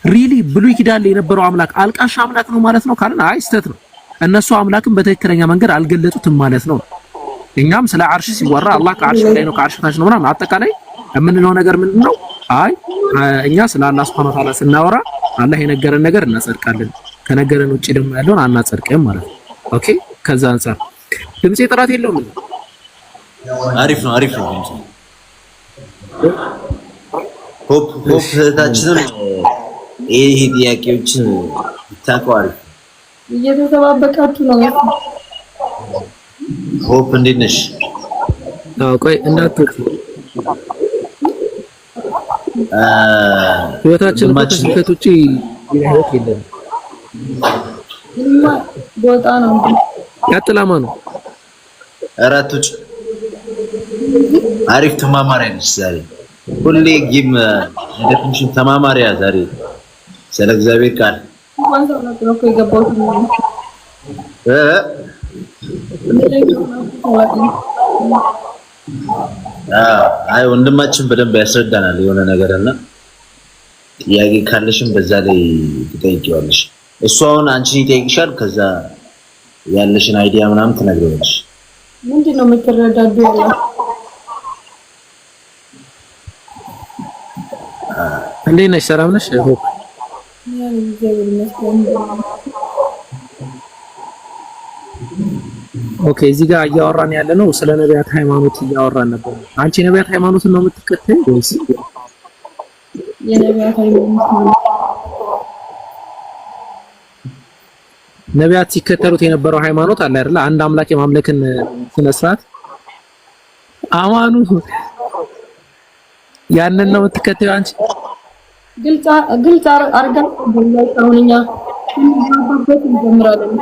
ሪሊ ብሉይ ኪዳን ላይ የነበረው አምላክ አልቃሻ አምላክ ነው ማለት ነው ካልን አይ ስተት ነው። እነሱ አምላክን በትክክለኛ መንገድ አልገለጡትም ማለት ነው። እኛም ስለ አርሽ ሲወራ አላህ ከአርሽ ላይ ነው ከአርሽ ታች ነው ምናምን አጠቃላይ የምንለው ነገር ምንድነው? አይ እኛ ስለ አላህ Subhanahu Wa Ta'ala ስናወራ አላህ የነገረን ነገር እናጸድቃለን፣ ከነገረን ውጪ ደግሞ ያለውን አናጸድቅም ማለት ነው። ኦኬ ከዛ አንፃር ድምጼ ጥራት የለውም። አሪፍ ነው ድምጼ። ሆፕ ታችንም ይሄ ጥያቄዎችን ታቋሪ እየተጠባበቃችሁ ነው። ሆፕ እንዴት ነሽ? አዎ ቆይ እንዳትወጪ ህይወታችን ከስህተት ውጪ ህይወት የለም። ቦታ ነው ያጥላማ ነው አራቶች አሪፍ ተማማሪያ ነሽ ዛሬ። ሁሌ ጊም እንደትንሽ ተማማሪያ ዛሬ ስለ እግዚአብሔር ቃል አይ ወንድማችን በደንብ ያስረዳናል የሆነ ነገርና ጥያቄ ካለሽም በዛ ላይ ትጠይቂዋለሽ። እሱ አሁን አንቺን ይጠይቅሻል። ከዛ ያለሽን አይዲያ ምናምን ትነግሪዋለሽ። ምንድነው የምትረዳዱ ያለው? እንዴት ነሽ? ሰላም ነሽ? ሆፕ ኦኬ እዚህ ጋር እያወራን ያለ ነው ስለ ነቢያት ሃይማኖት እያወራን ነበር። አንቺ ነቢያት ሃይማኖትን ነው የምትከተይ ወይስ የነቢያት ሃይማኖት? ነቢያት ሲከተሉት የነበረው ሃይማኖት አለ አይደል? አንድ አምላክ የማምለክን ስነ ስርዓት አማኑ ያንን ነው የምትከተዩ አንቺ? ግልጽ አርጋ በላውኛ ባባበት እንጀምራለን።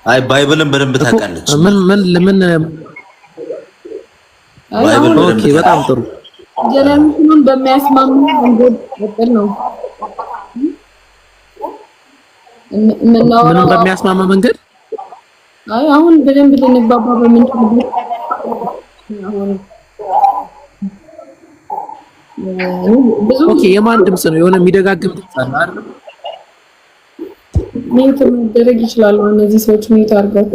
አይ ባይብልን በደንብ ታውቃለች። ምን ባይብል ኦኬ በጣም ጥሩ ጀነራሉን በሚያስማሙ መንገድ ወጥል ነው ምንም በሚያስማማ መንገድ አይ አሁን በደንብ ልንባባ በምንችልበት ኦኬ የማን ድምጽ ነው? የሆነ የሚደጋግም ድምጽ አለ አይደል? ሚውት መደረግ ይችላል። እነዚህ ሰዎች ሚውት አድርገው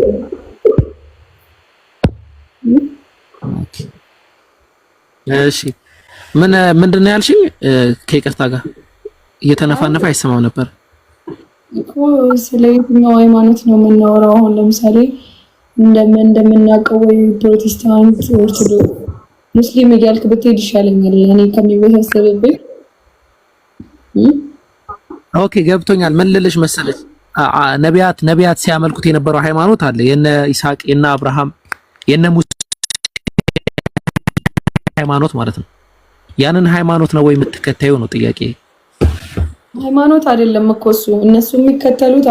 እሺ ምንድነው ያልሽኝ? ከይቅርታ ጋር እየተነፋነፈ አይሰማው ነበር እኮ። ስለ የትኛው ሃይማኖት ነው የምናወራው? አሁን ለምሳሌ እንደምናውቀው ወይ ፕሮቴስታንት፣ ኦርቶዶክስ፣ ሙስሊም እያልክ ብትሄድ ይሻለኛል እኔ ከሚወሳሰብብኝ። ኦኬ ገብቶኛል። ምን ልልሽ መሰለሽ ነቢያት ሲያመልኩት የነበረው ሃይማኖት አለ። የነ ይስሐቅ፣ የነ አብርሃም፣ የነ ሙሴ ሃይማኖት ማለት ነው። ያንን ሃይማኖት ነው ወይ የምትከተዩ ነው ጥያቄ። ሃይማኖት አይደለም እኮ እሱ። እነሱ የሚከተሉት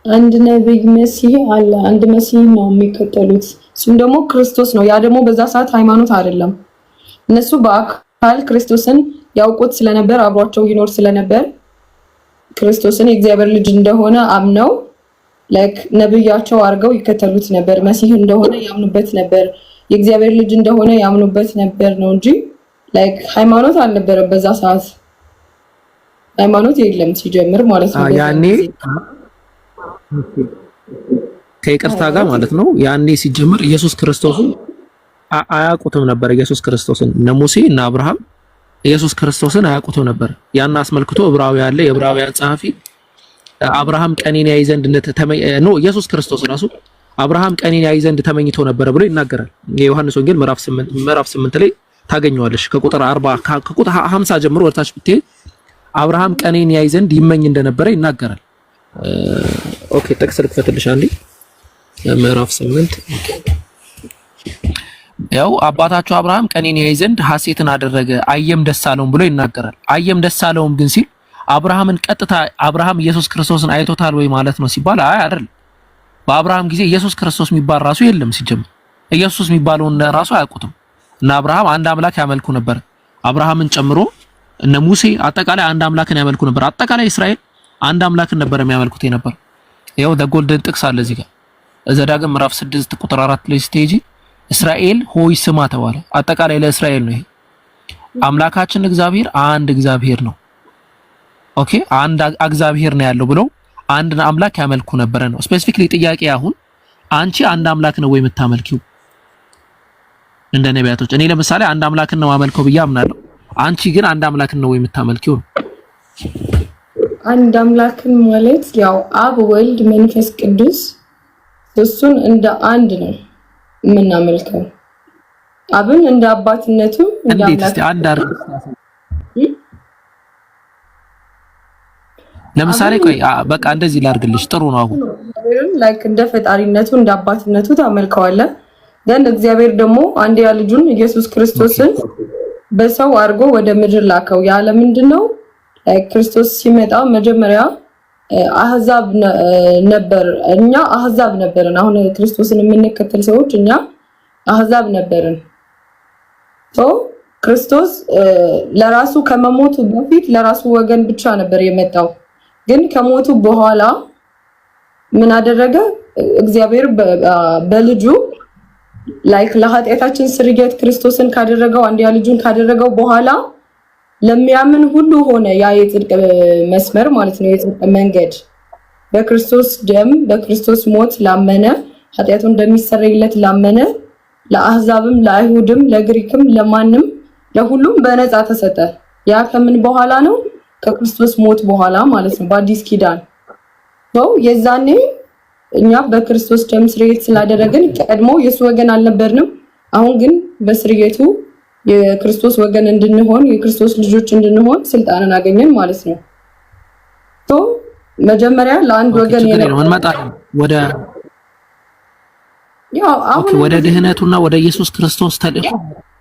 አንድ ነብይ መሲህ አለ። አንድ መሲህ ነው የሚከተሉት። እሱም ደግሞ ክርስቶስ ነው። ያ ደግሞ በዛ ሰዓት ሃይማኖት አይደለም። እነሱ በአካል ክርስቶስን ያውቁት ስለነበር አብሯቸው ይኖር ስለነበር ክርስቶስን የእግዚአብሔር ልጅ እንደሆነ አምነው ላይክ ነብያቸው አድርገው ይከተሉት ነበር። መሲህ እንደሆነ ያምኑበት ነበር። የእግዚአብሔር ልጅ እንደሆነ ያምኑበት ነበር ነው እንጂ ላይክ ሃይማኖት አልነበረም በዛ ሰዓት። ሃይማኖት የለም ሲጀምር ማለት ነው። ያኔ ከይቅርታ ጋር ማለት ነው። ያኔ ሲጀምር ኢየሱስ ክርስቶስን አያውቁትም ነበር። ኢየሱስ ክርስቶስን እነ ሙሴ እና አብርሃም ኢየሱስ ክርስቶስን አያውቁትም ነበር። ያን አስመልክቶ ዕብራውያን ያለ የዕብራውያን ጸሐፊ አብርሃም ቀኔን ያይ ዘንድ ኢየሱስ ክርስቶስ ራሱ አብርሃም ቀኔን ያይ ዘንድ ተመኝቶ ነበር ብሎ ይናገራል። የዮሐንስ ወንጌል ምዕራፍ 8 ላይ ታገኘዋለሽ። ከቁጥር 40 ከቁጥር 50 ጀምሮ ወርታች ብትይ አብርሃም ቀኔን ያይ ዘንድ ይመኝ እንደነበረ ይናገራል። ኦኬ ጥቅስ ልክፈትልሽ አንዴ። ምዕራፍ 8 ያው አባታቸው አብርሃም ቀኔን ያይ ዘንድ ሐሴትን አደረገ አየም ደስ አለውም ብሎ ይናገራል። አየም ደስ አለውም ግን ሲል አብርሃምን ቀጥታ አብርሃም ኢየሱስ ክርስቶስን አይቶታል ወይ ማለት ነው ሲባል አይ አይደል። በአብርሃም ጊዜ ኢየሱስ ክርስቶስ የሚባል ራሱ የለም ሲጀምር። ኢየሱስ የሚባለውን ራሱ አያውቁትም። እና አብርሃም አንድ አምላክ ያመልኩ ነበር። አብርሃምን ጨምሮ እነ ሙሴ አጠቃላይ አንድ አምላክን ያመልኩ ነበር። አጠቃላይ እስራኤል አንድ አምላክን ነበር የሚያመልኩት የነበር። ይኸው ጎልደን ጥቅስ አለ እዚህ ጋር ዘዳግም ምዕራፍ 6 ቁጥር 4 ላይ ስትሄጂ እስራኤል ሆይ ስማ ተባለ። አጠቃላይ ለእስራኤል ነው ይሄ። አምላካችን እግዚአብሔር አንድ እግዚአብሔር ነው። ኦኬ አንድ እግዚአብሔር ነው ያለው ብለው አንድ አምላክ ያመልኩ ነበረ ነው። ስፔሲፊክሊ ጥያቄ አሁን አንቺ አንድ አምላክ ነው ወይ የምታመልኪው? እንደ ነቢያቶች እኔ ለምሳሌ አንድ አምላክን ነው ማመልከው ብዬ አምናለሁ። አንቺ ግን አንድ አምላክን ነው ወይ የምታመልኪው? አንድ አምላክን ማለት ያው አብ፣ ወልድ፣ መንፈስ ቅዱስ እሱን እንደ አንድ ነው የምናመልከው። አብን እንደ አባትነቱ እንደ አምላክ አንድ አርግ። ለምሳሌ ቆይ በቃ እንደዚህ ላርግልሽ ጥሩ ነው። አሁን ላይክ እንደ ፈጣሪነቱ እንደ አባትነቱ ታመልከዋለህ። ደን እግዚአብሔር ደግሞ አንድያ ልጁን ኢየሱስ ክርስቶስን በሰው አድርጎ ወደ ምድር ላከው። ያለ ምንድነው ክርስቶስ ሲመጣ መጀመሪያ አህዛብ ነበር። እኛ አህዛብ ነበርን። አሁን ክርስቶስን የምንከተል ሰዎች እኛ አህዛብ ነበርን። ክርስቶስ ለራሱ ከመሞቱ በፊት ለራሱ ወገን ብቻ ነበር የመጣው። ግን ከሞቱ በኋላ ምን አደረገ? እግዚአብሔር በልጁ ላይክ ለኃጢአታችን ስርየት ክርስቶስን ካደረገው አንድያ ልጁን ካደረገው በኋላ ለሚያምን ሁሉ ሆነ ያ የጽድቅ መስመር ማለት ነው፣ የጽድቅ መንገድ በክርስቶስ ደም በክርስቶስ ሞት ላመነ ኃጢአቱ እንደሚሰረይለት ላመነ ለአህዛብም ለአይሁድም ለግሪክም ለማንም ለሁሉም በነፃ ተሰጠ። ያ ከምን በኋላ ነው? ከክርስቶስ ሞት በኋላ ማለት ነው፣ በአዲስ ኪዳን ነው። የዛኔ እኛ በክርስቶስ ደም ስርየት ስላደረግን ቀድሞ የሱ ወገን አልነበርንም። አሁን ግን በስርየቱ የክርስቶስ ወገን እንድንሆን የክርስቶስ ልጆች እንድንሆን ስልጣንን አገኘን ማለት ነው። መጀመሪያ ለአንድ ወገን ወደ ድህነቱና ወደ ኢየሱስ ክርስቶስ ተልእኮ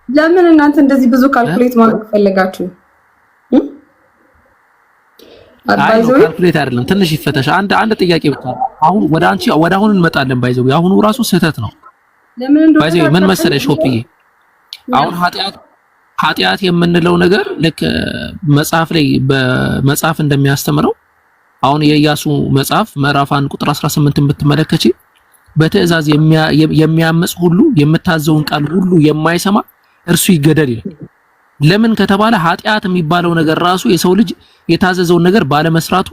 ለምን እናንተ እንደዚህ ብዙ ካልኩሌት ማድረግ ፈለጋችሁ? ካልኩሌት አይደለም፣ ትንሽ ይፈተሽ። አንድ ጥያቄ ብቻ። አሁን ወደ አሁን እንመጣለን። ባይዘው አሁኑ ራሱ ስህተት ነው። ባይዘው ምን መሰለሽ ሆፕዬ፣ አሁን ኃጢአት የምንለው ነገር ልክ መጽሐፍ ላይ በመጽሐፍ እንደሚያስተምረው አሁን የኢያሱ መጽሐፍ ምዕራፍ 1 ቁጥር 18 ብትመለከቺ በትእዛዝ የሚያመጽ ሁሉ የምታዘውን ቃል ሁሉ የማይሰማ እርሱ ይገደል ይላል። ለምን ከተባለ ኃጢአት የሚባለው ነገር ራሱ የሰው ልጅ የታዘዘውን ነገር ባለመስራቱ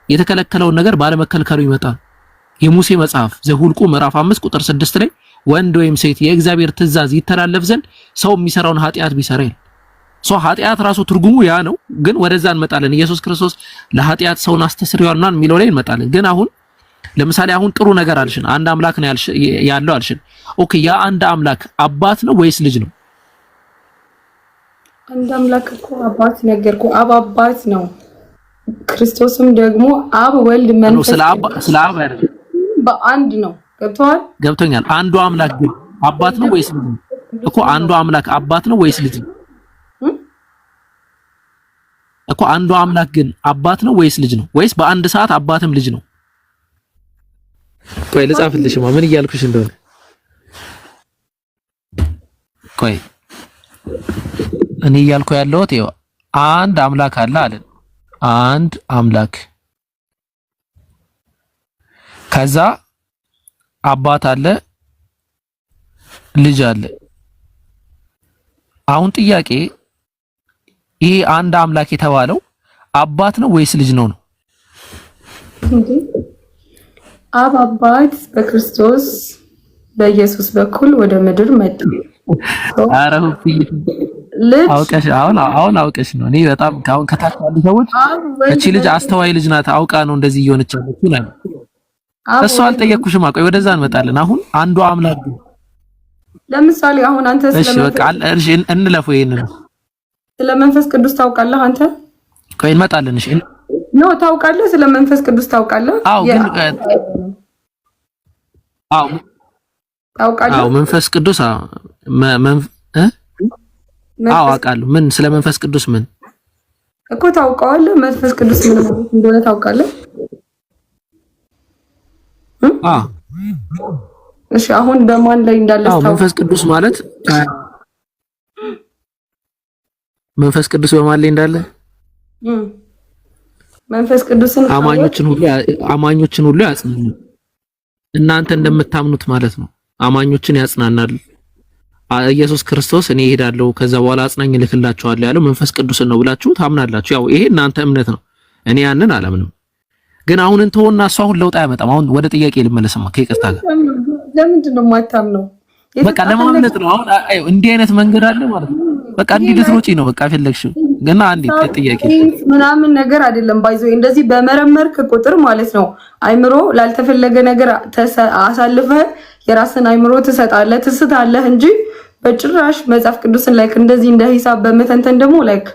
የተከለከለውን ነገር ባለመከልከሉ ይመጣል። የሙሴ መጽሐፍ ዘሁልቁ ምዕራፍ 5 ቁጥር 6 ላይ ወንድ ወይም ሴት የእግዚአብሔር ትእዛዝ ይተላለፍ ዘንድ ሰው የሚሰራውን ኃጢአት ቢሰራ ይላል። ኃጢአት ራሱ ትርጉሙ ያ ነው። ግን ወደዛ እንመጣለን። ኢየሱስ ክርስቶስ ለኃጢአት ሰውን አስተስርዮአልና የሚለው ላይ እንመጣለን። ግን አሁን ለምሳሌ አሁን ጥሩ ነገር አልሽን፣ አንድ አምላክ ነው ያለው አልሽን። ኦኬ ያ አንድ አምላክ አባት ነው ወይስ ልጅ ነው? አንድ አምላክ እኮ አባት ነገርኩ። አብ አባት ነው። ክርስቶስም ደግሞ አብ ወልድ መንፈስ ስለ አብ አይደለም፣ በአንድ ነው። ገብቶኛል። አንዱ አምላክ ግን አባት ነው ወይስ ልጅ ነው? እኮ አንዱ አምላክ አባት ነው ወይስ ልጅ ነው? እኮ አንዱ አምላክ ግን አባት ነው ወይስ ልጅ ነው? ወይስ በአንድ ሰዓት አባትም ልጅ ነው? ቆይ ልጻፍልሽማ ምን እያልኩሽ እንደሆነ። ቆይ እኔ እያልኩ ያለሁት ይኸው አንድ አምላክ አለ አይደል? አንድ አምላክ ከዛ አባት አለ፣ ልጅ አለ። አሁን ጥያቄ ይሄ አንድ አምላክ የተባለው አባት ነው ወይስ ልጅ ነው? አብ አባት በክርስቶስ በኢየሱስ በኩል ወደ ምድር መጣ። አረው አውቀሽ አሁን አውቀሽ ነው። እኔ በጣም ካሁን ከታች ያሉ ሰዎች እቺ ልጅ አስተዋይ ልጅ ናት አውቃ ነው እንደዚህ እየሆነች ያለችው ነው። እሱ አልጠየቅኩሽም። ቆይ ወደዛ እንመጣለን። አሁን አንዱ አምላክ ለምሳሌ አሁን አንተ እንለፈው ይሄንን ስለ መንፈስ ቅዱስ ታውቃለህ አንተ? ቆይ እንመጣለን። እሺ ነው ታውቃለህ? ስለ መንፈስ ቅዱስ ታውቃለህ? አዎ ግን ታውቃለህ? አዎ መንፈስ ቅዱስ አውቃለሁ። ምን ስለ መንፈስ ቅዱስ ምን እኮ ታውቀዋለህ? መንፈስ ቅዱስ ምን ማለት እንደሆነ ታውቃለህ? እሺ አሁን በማን ላይ እንዳለ መንፈስ ቅዱስ ማለት መንፈስ ቅዱስ በማን ላይ እንዳለ መንፈስ ቅዱስን አማኞችን ሁሉ ያጽናናል። እናንተ እንደምታምኑት ማለት ነው። አማኞችን ያጽናናል። ኢየሱስ ክርስቶስ እኔ እሄዳለሁ ከዛ በኋላ አጽናኝ እልክላችኋለሁ ያለው መንፈስ ቅዱስን ነው ብላችሁ ታምናላችሁ። ያው ይሄ እናንተ እምነት ነው፣ እኔ ያንን አላምንም። ግን አሁን እንተውና እሱ አሁን ለውጥ አያመጣም። አሁን ወደ ጥያቄ ልመለስማ ከይቅርታ ጋር ለምንድን ነው የማታምነው? በቃ ለማምለጥ ነው። አሁን እንዲህ አይነት መንገድ አለ ማለት ነው። በቃ እንዲህ ልትሮጪ ነው በቃ ፈለግሽው። ግን አንዴ ጥያቄ ምናምን ነገር አይደለም ባይዞ እንደዚህ በመረመርክ ቁጥር ማለት ነው አይምሮ ላልተፈለገ ነገር አሳልፈህ የራስን አይምሮ ትስታለህ እንጂ በጭራሽ መጽሐፍ ቅዱስን ላይክ እንደዚህ እንደ ሂሳብ በመተንተን ደግሞ ላይክ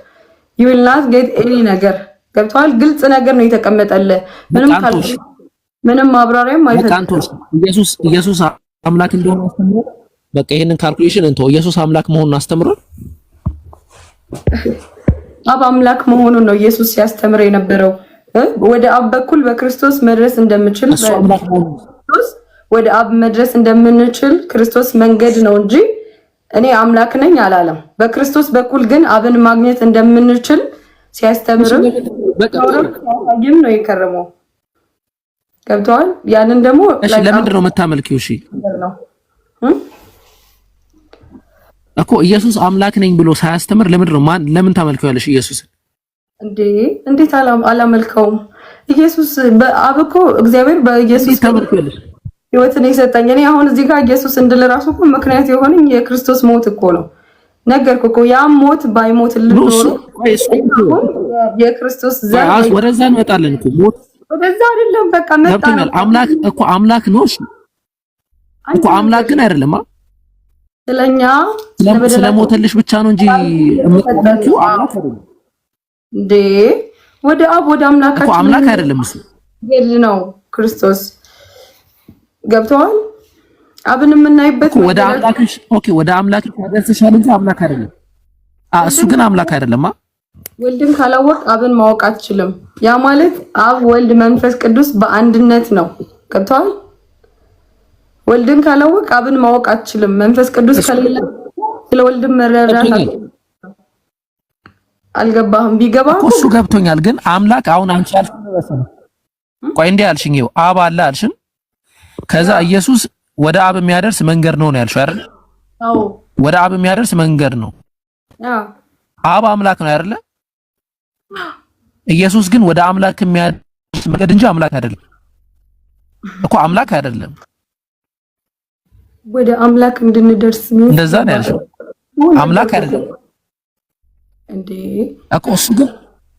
you will not get any ነገር ገብቷል። ግልጽ ነገር ነው የተቀመጠልህ። ምንም ማብራሪያም አይፈልግም። ኢየሱስ አምላክ እንደሆነ አስተምሮ በቃ ይሄንን ካልኩሌሽን እንተው። ኢየሱስ አምላክ መሆኑን አስተምሮ አብ አምላክ መሆኑን ነው ኢየሱስ ሲያስተምር የነበረው። ወደ አብ በኩል በክርስቶስ መድረስ እንደምችል ወደ አብ መድረስ እንደምንችል ክርስቶስ መንገድ ነው እንጂ እኔ አምላክ ነኝ አላለም። በክርስቶስ በኩል ግን አብን ማግኘት እንደምንችል ሲያስተምርም በቃም ነው የከረመው። ገብቷል። ያንን ደግሞ ለምንድን ነው የምታመልኪው? እሺ እኮ ኢየሱስ አምላክ ነኝ ብሎ ሳያስተምር ለምን ታመልኪዋለሽ ኢየሱስን? እንዴት አላመልከውም? ኢየሱስ በአብ እኮ እግዚአብሔር በኢየሱስ ተመልከለሽ ህይወትን የሰጠኝ። እኔ አሁን እዚህ ጋር ኢየሱስ እንድል ራሱ እኮ ምክንያት የሆነኝ የክርስቶስ ሞት እኮ ነው። ነገርኩ እኮ ያ ሞት ባይሞትልኝ ኖሮ የክርስቶስ ዘር ወደዛ እንመጣለን እኮ ሞት ወደዛ አይደለም። በቃ መጣን። አምላክ ነው እኮ አምላክ ግን አይደለም። ስለሞተልሽ ብቻ ነው እንጂ እምትመጡ አምላክ አይደለም እንዴ? ወደ አብ ወደ አምላካችን እኮ አምላክ አይደለም እሱ ይል ነው ክርስቶስ። ገብቷል። አብን የምናይበት ወደ አምላክሽ ወደ አምላክሽ ያደርስሻል እንጂ አምላክ አይደለም። እሱ ግን አምላክ አይደለም። ወልድን ካላወቅ አብን ማወቅ አትችልም። ያ ማለት አብ ወልድ መንፈስ ቅዱስ በአንድነት ነው። ገብቷል። ወልድን ካላወቅ አብን ማወቅ አትችልም። መንፈስ ቅዱስ ከሌለ ስለ ወልድ መረዳት አልገባህም? ቢገባህ እሱ ገብቶኛል። ግን አምላክ አሁን አንቺ ያልሽኝ ቆይ እንዴ ያልሽኝ ይኸው አብ አለ አልሽን። ከዛ ኢየሱስ ወደ አብ የሚያደርስ መንገድ ነው ያልሽው አይደል? አዎ ወደ አብ የሚያደርስ መንገድ ነው። አብ አምላክ ነው አይደል? ኢየሱስ ግን ወደ አምላክ የሚያደርስ መንገድ እንጂ አምላክ አይደለም እኮ። አምላክ አይደለም። ወደ አምላክ እንድንደርስ ነው እንደዛ ነው ያልሽው። አምላክ አይደለም እንዴ እኮ። እሱ ግን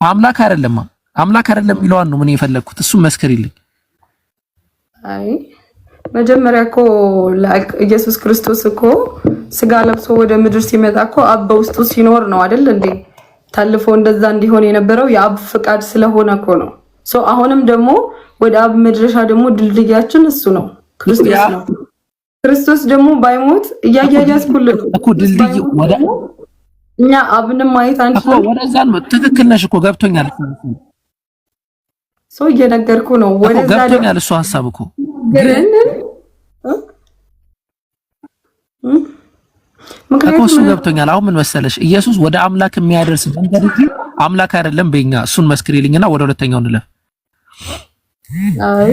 አምላክ አይደለም። አምላክ አይደለም ይለዋል ነው ምን የፈለኩት። እሱ መስክሪልኝ። አይ መጀመሪያ እኮ ኢየሱስ ክርስቶስ እኮ ስጋ ለብሶ ወደ ምድር ሲመጣ እኮ አብ በውስጡ ሲኖር ነው አይደል እንዴ? ታልፎ እንደዛ እንዲሆን የነበረው የአብ ፍቃድ ስለሆነ እኮ ነው። አሁንም ደግሞ ወደ አብ መድረሻ ደግሞ ድልድያችን እሱ ነው፣ ክርስቶስ ነው። ክርስቶስ ደግሞ ባይሞት እያያያዝኩልህ እኮ ድልድይ ወደ እኛ አብንም ማየት አንችልም እኮ። ወደዛ ነው። ትክክል ነሽ እኮ ገብቶኛል። እየነገርኩ ነው። ወደዛ ገብቶኛል እሱ ሐሳብ እኮ ግን እኮ እሱ ገብቶኛል። አሁን ምን መሰለሽ ኢየሱስ ወደ አምላክ የሚያደርስ መንገድ እንጂ አምላክ አይደለም በእኛ። እሱን መስክሪልኝና ወደ ሁለተኛው እንለፍ። አይ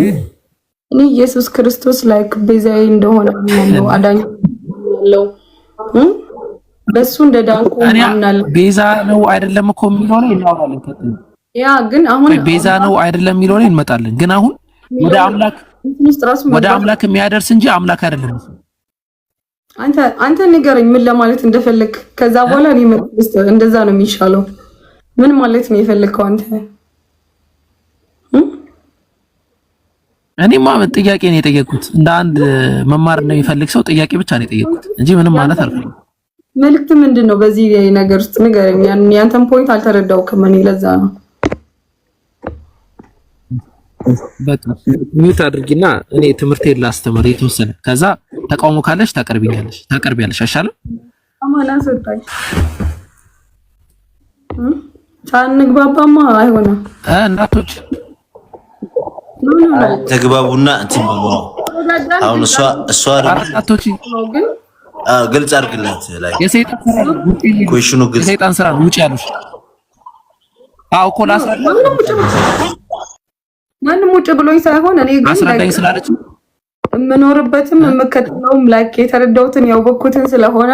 እኔ ኢየሱስ ክርስቶስ ላይክ ቤዛዬ እንደሆነ ነው አዳኝ ያለው በሱ እንደዳንኩ እናምናለን። ቤዛ ነው አይደለም እኮ የሚለው ነው እናወራለን። ያ ግን አሁን ቤዛ ነው አይደለም የሚለው ነው እንመጣለን። ግን አሁን ወደ አምላክ የሚያደርስ እንጂ አምላክ አይደለም። አንተ ንገረኝ ምን ለማለት እንደፈለክ። ከዛ በኋላ እኔ እንደዛ ነው የሚሻለው። ምን ማለት ነው የፈለከው አንተ? እኔማ ጥያቄ ነው የጠየቅኩት። እንደ አንድ መማር ነው የሚፈልግ ሰው ጥያቄ ብቻ ነው የጠየቅኩት እንጂ ምንም ማለት አልፈልግም። መልእክት ምንድነው በዚህ ነገር ውስጥ ንገረኝ። ያንተን ፖይንት አልተረዳውኩም እኔ ለዛ ነው። በቃ ሚውት አድርጊና እኔ ትምህርቴን ላስተምር የተወሰነ። ከዛ ተቃውሞ ካለሽ ታቀርቢያለሽ። አይሻልም? አማና ሰጣኝ ሳንግባባማ አይሆንም። እናቶች ተግባቡና እንትን ብሎ አሁን እሷ እናቶች ግልጽ አድርግላት ላይ የሰይጣን ስራ ኩዌሽኑ ግልጽ የሰይጣን ስራ ውጪ ያሉሽ እኮ ላስረዳኝ። ማንም ውጭ ብሎኝ ሳይሆን እኔ ግን አስረዳኝ ስላለች የምኖርበትም የምከተለውም ላይክ የተረዳሁትን ያወቅኩትን ስለሆነ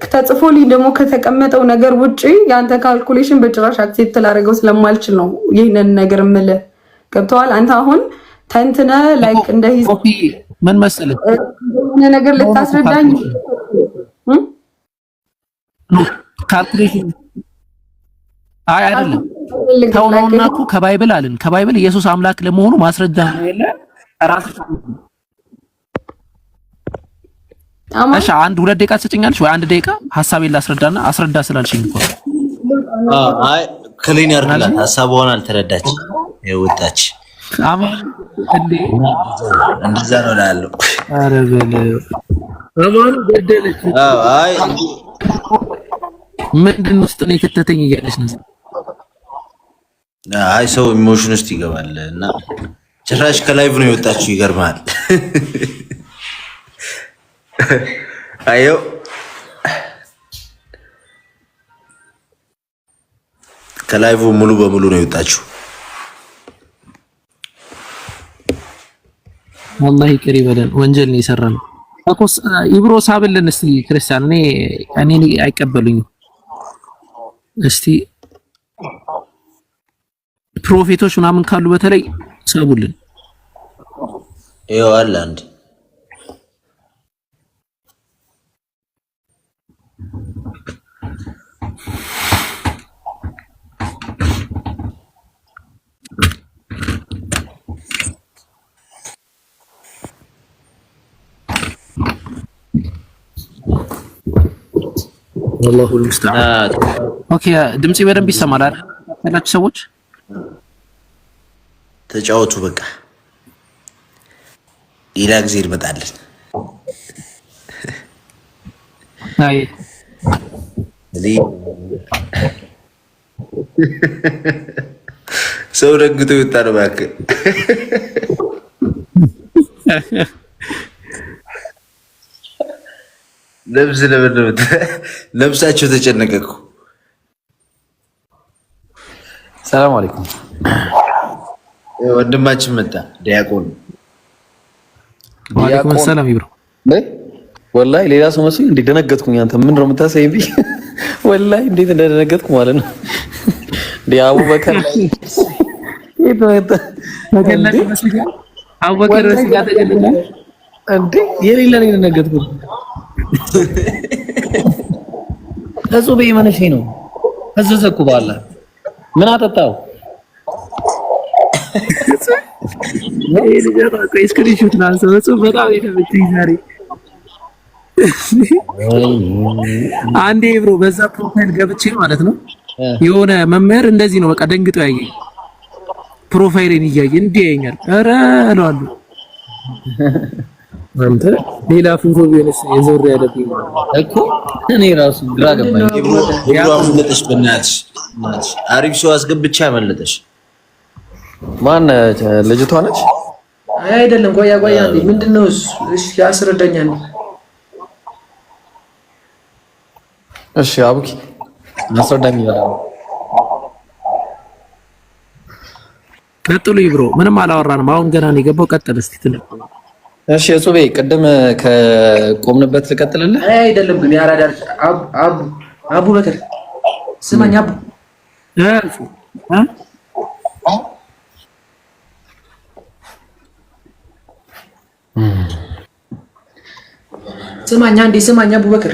ተጽፎልኝ ደግሞ ከተቀመጠው ነገር ውጪ ያንተ ካልኩሌሽን በጭራሽ አክሴፕት ላደርገው ስለማልችል ነው ይሄንን ነገር የምልህ። ገብተዋል? አንተ አሁን ተንትነ ላይክ እንደ ምን መሰለህ የሆነ ነገር ልታስረዳኝ ካልኩሌሽን አይደለም ተውነውና እኮ ከባይብል አለን። ከባይብል ኢየሱስ አምላክ ለመሆኑ ማስረጃ ነው የለ ራስህ እሺ፣ አንድ 2 ደቂቃ ትሰጪኛለሽ ወይ? 1 ደቂቃ ሐሳቤን ላስረዳና አስረዳ ስላልሽኝ እኮ አይ ክሊን ያርግላት ሐሳቧን አልተረዳች የወጣች አማን እንዴ እንደዛ ነው ላለው። ኧረ በለው አማን ገደለች። አይ ምንድን ውስጥ ነው የከተተኝ እያለች ነው። አይ ሰው ኢሞሽን ውስጥ ይገባል እና ጭራሽ ከላይቭ ነው የወጣችው። ይገርማል። አዮ ከላይቭ ሙሉ በሙሉ ነው የወጣችው። والله ይቅር ይበለን፣ ወንጀል ነው የሰራነው። አኮስ ኢብሮ ሳብልን እስቲ ክርስቲያን እኔ አይቀበሉኝም። እስቲ ፕሮፌቶች ምናምን ካሉ በተለይ ሳቡልን። ይኸው አለ አንድ والله المستعان። ኦኬ ድምጽ በደንብ ይሰማል አይደል? ያላችሁ ሰዎች ተጫወቱ በቃ ሌላ ጊዜ እንመጣለን። አይ ሰው ደግቶ ይወጣ ነው እባክህ። ለብሳቸው ተጨነቀኩ። ሰላም አለይኩም ወንድማችን መጣ ዲያቆን። ወአለይኩም ሰላም ይብሮ። ወላሂ ሌላ ሰው መስሎኝ እንዴ ደነገጥኩኝ። አንተ ምን ነው የምታሳይብኝ? ወላሂ እንዴት እንደደነገጥኩ ማለት ነው። አቡበከር ተገለጠ መስጊያ አቡበከር መስጊያ ተገለጠ እንዴ የሌለ ነው የደነገጥኩት። እጹብ የመነሽ ነው አዘዘኩ ባላ ምን አጠጣው ስክሪንሾት ናንሰው እጹብ በጣም የተመቸኝ ዛሬ። አንዴ ብሮ በዛ ፕሮፋይል ገብቼ ማለት ነው የሆነ መምህር እንደዚህ ነው በቃ ደንግጦ ያየኝ ፕሮፋይሌን እያየ እንዲህ ያየኛል። ኧረ እለዋለሁ አንተ ሌላ ፎቶ ቢሆንስ የዞር ያለብኝ እኮ እኔ ራሱ ግራ ገባኝ። አመለጠሽ በእናትሽ አሪፍ ሰው አስገብቻ አመለጠሽ። ማን ልጅቷ ነች? አይደለም ቆያ አንዴ ምንድነው እሺ ያስረዳኛል። እሺ አቡኪ አስረዳኝ ይላል። ቀጥሉ ይብሮ ምንም አላወራንም። አሁን ገና ነው የገባው። ቀጥል እስቲ ትልቅ እሺ እጹቤ ቅድም ከቆምንበት ልቀጥልልህ። አይደለም ግን ያራዳር አቡ በከር ስማኝ አቡ ስማኝ አንዴ ስማኝ አቡ በከር።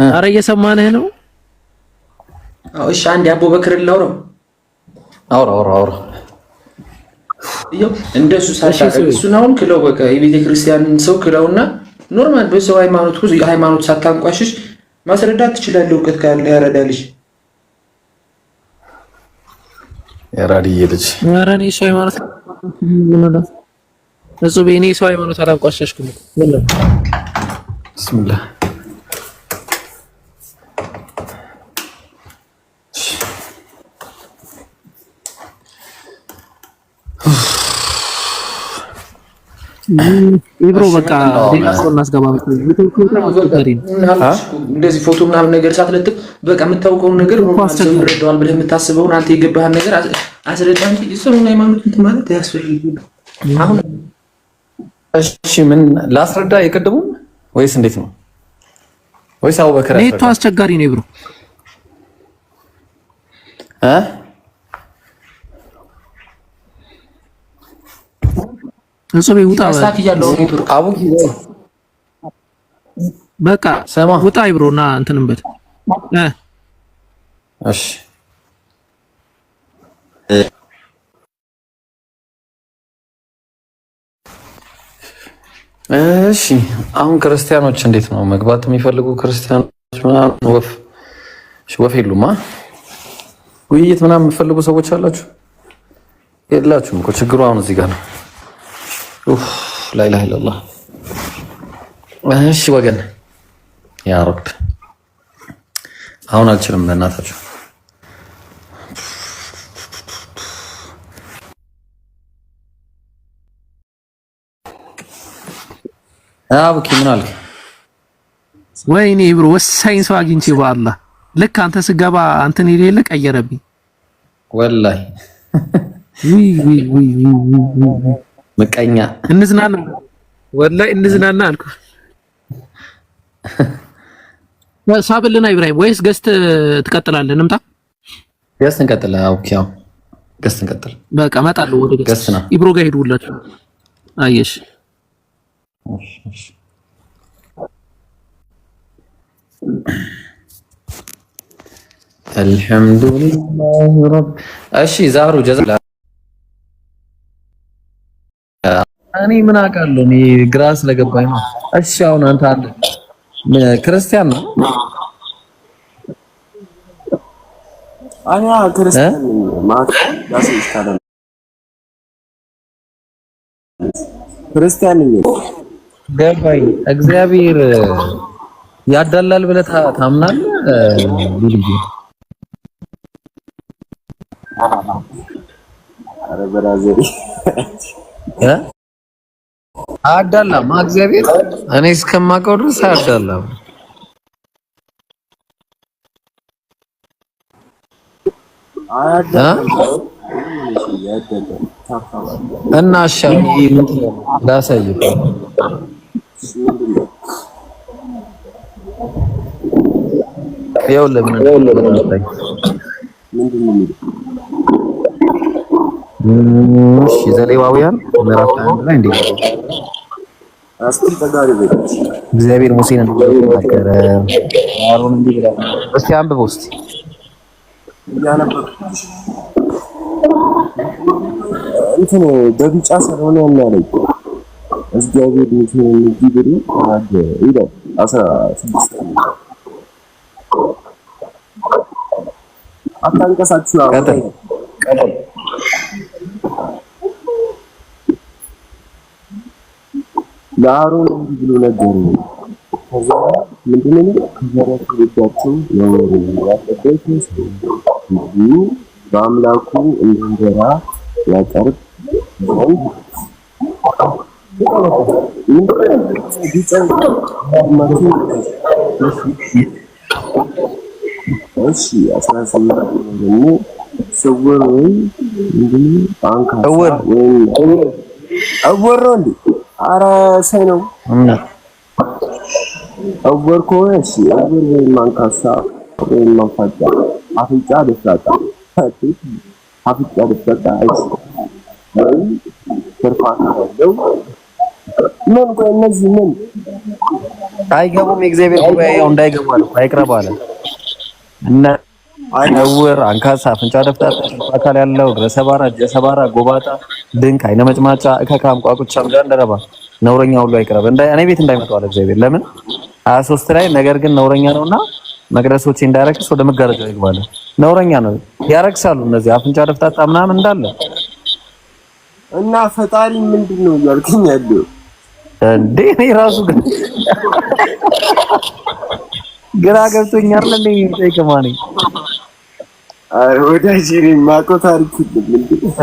ኧረ እየሰማንህ ነው። አዎ እሺ አንዴ አቡ በከር ላውራው። አውራ እንደሱ ሳታውቅ እሱን አሁን ክለው በቃ የቤተ ክርስቲያንን ሰው ክለውና ኖርማል በሰው ሃይማኖት ሳታንቋሽሽ ማስረዳት ትችላለህ። እውቀት ካለ ያረዳልሽ። ያራዲዬ ልጅ ኧረ እኔ ሰው ሃይማኖት ምን ነው እጹብ እኔ ሰው ሃይማኖት አላንቋሸሽኩም እኮ ምን ነው ቢስሚላህ ይብሮ በቃ ሌላ ሰው እናስገባ። እንደዚህ ፎቶ ምናምን ነገር ሳትለጥፍ በቃ የምታውቀውን ነገር ሰው ይረዳዋል ብለህ የምታስበውን አንተ የገባህን ነገር አስረዳ እንጂ ሰው ሃይማኖት እንትን ማለት ያስፈልግ አሁን እሺ ምን ላስረዳ የቀደሙን ወይስ እንዴት ነው? ወይስ አቡበከር ኔቱ አስቸጋሪ ነው ብሮ እጹብ ይውጣ አቡ በቃ ውጣ ይብሮና እንትንበት እሺ እሺ አሁን ክርስቲያኖች እንዴት ነው መግባት የሚፈልጉ ክርስቲያኖች ምናምን ወፍ የሉማ ውይይት ምናምን የምትፈልጉ ሰዎች አላችሁ የላችሁም እኮ ችግሩ አሁን እዚህ ጋር ነው ላ ኢላሀ ኢለላህ እሺ ወገን ያ ረብ አሁን አልችልም በእናታችሁ አቡኪ ምን አልክ? ወይኔ ብሮ ወሳኝ ሰው አግኝቼ በአላህ ልክ አንተ ስገባ አንተን የሌለ ቀየረብኝ ወላሂ ምቀኛ እንዝናና ወላሂ እንዝናና አልኩ ሳብልና ኢብራሂም ወይስ ገስት ትቀጥላለህ? እንምጣ ገስት እንቀጥል። ኦኬ አዎ ገስት እንቀጥል። በቃ እመጣለሁ ወደ ገስት ኢብሮ ጋር ሄዱላችሁ። አየሽ አልሐምዱሊላህ ረብ እሺ ዛሩ ጀዛ እኔ ምን አውቃለሁ እኔ ግራ ስለገባኝ ነው። እሺ አሁን አንተ አለ ክርስቲያን ነው አኛ ክርስቲያን ማለት ዳስ ይስታለ ክርስቲያን ነው ገባኝ። እግዚአብሔር ያዳላል ብለህ ታምናለህ? ሉልዬ አረ በራዘሪ አዳላማ እግዚአብሔር እኔ እስከማውቀው ድረስ አዳላም እና አሻም ላሳይ ያው ለምን እሺ ዘሌዋውያን ምዕራፍ 1 ላይ እንዴት እግዚአብሔር ሙሴን እንደተናገረ አሮን እንዲህ ብላ እስቲ አንብበው እስቲ እንትን በቢጫ ስለሆነ ያለው እግዚአብሔር ሙሴን እንዲህ ብሎ ይላል 16 አታንቀሳችሁ ቀጥል ለአሮን እንዲህ ብሎ ነገሩ ከዛ ምንድነው ከዘራቱ ልጃቸው ነው ያለበት እንዲሁ በአምላኩ እንጀራ ያቀርብ ዘንድ እሺ 18 ደግሞ ስውር ወይ ምንድነው አንካሳ ወይ አወሮ እንዴ አረ ሳይ ነው አወር ከሆነ እሺ አወር ወይ ማንካሳ ወይ ማንፋጫ አፍንጫ ደፍጣጣ አፍንጫ ደፍጣጣ እሺ ወይ ተርፋታ ነው ምን ቆይ እነዚህ ምን አይገቡም የእግዚአብሔር ጉባኤ ያው እንዳይገቡ አለ አይቅረብ አለ እና አይወር አንካሳ አፍንጫ ደፍጣጣ አካል ያለው እግረ ሰባራ እጀ ሰባራ ጎባጣ ድንቅ አይነ መጭማጫ እከካም ቋቁቻም እንዳንደረባ ነውረኛ ሁሉ አይቅረብ እኔ ቤት እንዳይመጡ አለ እግዚአብሔር ለምን 23 ላይ ነገር ግን ነውረኛ ነውና መቅደሶቼ እንዳይረክስ ወደ መጋረጃው ይገባል ነውረኛ ነው ያረክሳሉ እነዚህ አፍንጫ ደፍጣጣ ምናምን እንዳለ እና ፈጣሪ ምንድነው ያልከኝ ያለው እንዴ እኔ ራሱ ግራ ገብቶኛል ለኔ ጠይቀማኒ አይ ወዳጅ ማቆ ታሪክ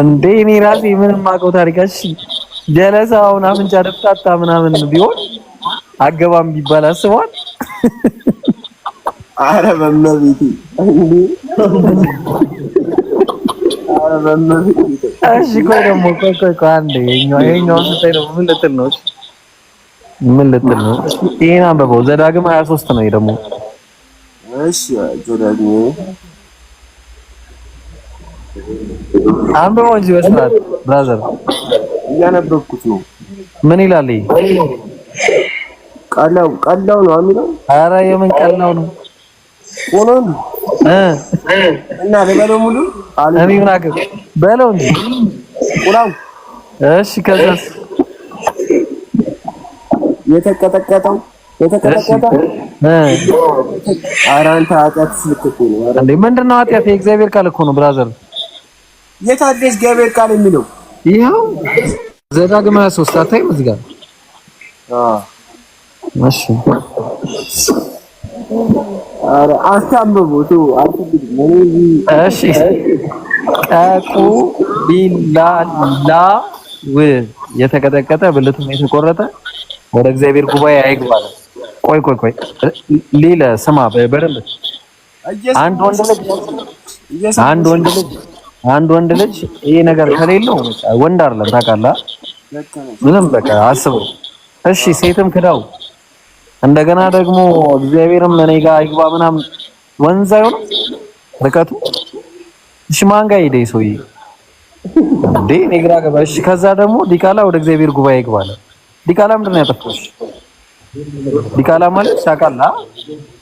እንዴ እኔ ራሴ ምንም ማቆ ታሪክ እሺ ጀለሳውን አፍንጫ ደፍጣጣ ምናምን ቢሆን አገባም ቢባል አስቧል አረ በመቤቴ አረ በመቤቴ እሺ ቆይ ደግሞ ቆይ አንዴ ይሄኛው ስታይ ደግሞ ምን ልትል ነው? ይሄን አንብበው ዘዳግም 23 ነው። ይሄ ደግሞ እሺ ዘዳግም አንብበው እንጂ በስርዓት ብራዘር፣ እያነበብኩት ነው። ምን ይላል? ቀላው ነው የሚለው። ኧረ የምን ቀላው ነው ቆሎ እና ለበለው ሙሉ እኔ ምን አገር በለው እንጂ ቁላው። እሺ ከዛስ የተቀጠቀጠው ኧረ አንተ ኃጢአት ስልክ ነው እንዴ? ምንድነው ኃጢአት? የእግዚአብሔር ቃል እኮ ነው ብራዘር። የት አለ እግዚአብሔር ቃል የሚለው? ይኸው ዘዳግም 23 አታይም እዚህ ጋር? እሺ ኧረ አታምበው እሺ ቀቁ ቢላላው የተቀጠቀጠ ብልቱም የተቆረጠ ወደ እግዚአብሔር ጉባኤ አይግባል። ቆይ ሊለ ስማ በደንብ አንድ ወንድ ልጅ ይሄ ነገር ከሌለው ወንድ አይደለም ታውቃለህ። ምንም በቃ አስበው። እሺ ሴትም ክዳው እንደገና ደግሞ እግዚአብሔርም እኔ ጋር አይግባ ምናምን ወንዝ አይሆንም ርቀቱ። እሺ ማን ጋር ሄደ ሰውዬ እንዴ? እኔ ግራ ገባ። እሺ ከዛ ደግሞ ዲቃላ ወደ እግዚአብሔር ጉባኤ ይግባል። ዲቃላ ምንድን ነው ያጠፋው? ዲቃላ ማለት ሳቃላ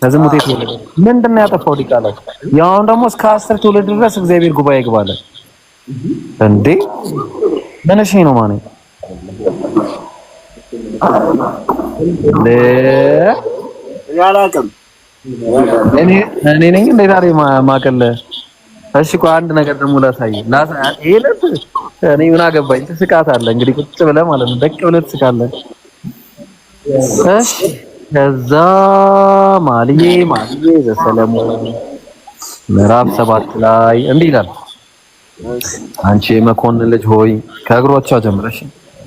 ከዝሙት የተወለደ ምንድን ነው ያጠፋው ዲቃላ? ያው ደግሞ እስከ 10 ትውልድ ድረስ እግዚአብሔር ጉባኤ ይግባል እንዴ? ምን እሺ ነው ማለት ያላቅም እኔ ነኝ እንዴ ታዲያ ማቀለ? እሺ ቆይ አንድ ነገር ደግሞ ላሳይ። ይሄለት እኔ ምን አገባኝ? ትስቃታለህ እንግዲህ ቁጭ ብለህ ማለት ነው። ደቅ ብለህ ትስቃለህ። እሺ ከዛ ማልዬ ዘሰለሞን ምዕራፍ 7 ላይ እንዲህ ይላል፣ አንቺ የመኮንን ልጅ ሆይ ከእግሮቿ ጀምረሽ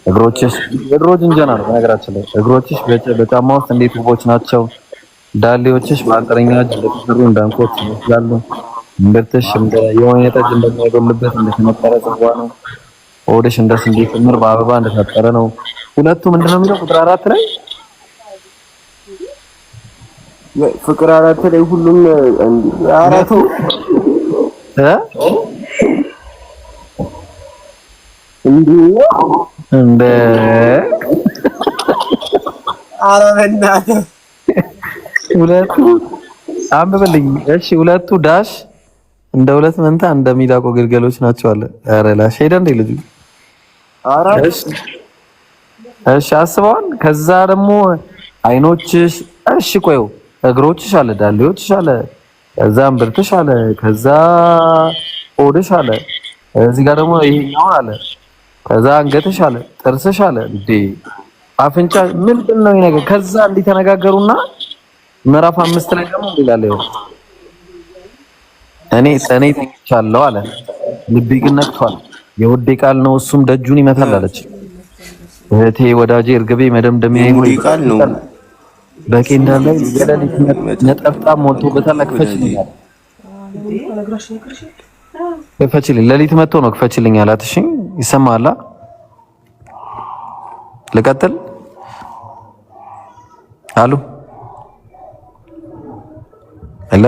እግሮችሽ የድሮ ጅንጀና ነው በነገራችን ላይ። እግሮችሽ በጫማ ውስጥ እንዴት ውቦች ናቸው! ዳሌዎችሽ በአንጥረኛ እጅ እንደተሰሩ እንዳንኮች ይመስላሉ። እምብርትሽ እንደ የወይን ጠጅ እንደማይጎልበት እንደተነጠረ ጽዋ ነው። ሆድሽ እንደ ስንዴ ክምር በአበባ እንደታጠረ ነው። ሁለቱ ምንድነው የሚለው ቁጥር 4 ላይ ፍቅር 4 ላይ ሁሉም አራቱ እንደ አረበናት ሁለቱ አንብብልኝ። እሺ ሁለቱ ዳሽ እንደ ሁለት መንታ እንደሚዳቆ ግልገሎች ናቸው አለ። ኧረ ላሽ ሄደ እንደ ልጁ እሺ አስበዋል። ከዛ ደግሞ አይኖችሽ እሺ ቆዩ እግሮችሽ አለ፣ ዳሌዎችሽ አለ፣ ከዛ እምብርትሽ አለ፣ ከዛ ሆድሽ አለ፣ እዚህ ጋር ደግሞ ይሄኛው አለ፣ ከዛ አንገትሽ አለ፣ ጥርስሽ አለ። እንዴ አፍንጫ ምንድነው ይሄ ነገር? ከዛ እንዲህ ተነጋገሩና ምዕራፍ 5 ላይ ደግሞ ይላል እኔ ተኝቻለሁ አለ፣ ልቤ ግን ነቅቷል። የውዴ ቃል ነው እሱም ደጁን ይመታል አለች። እህቴ ወዳጄ እርግቤ መደምደሚያ ይሁን ቃል ነው በቂ እንዳለ የሌሊት ነጠብጣብ ሞልቶበታል። ክፈችልኝ ሌሊት መጥቶ ነው ክፈችልኝ አላት። እሺ ይሰማሃል? ልቀጥል አሉ ሄሎ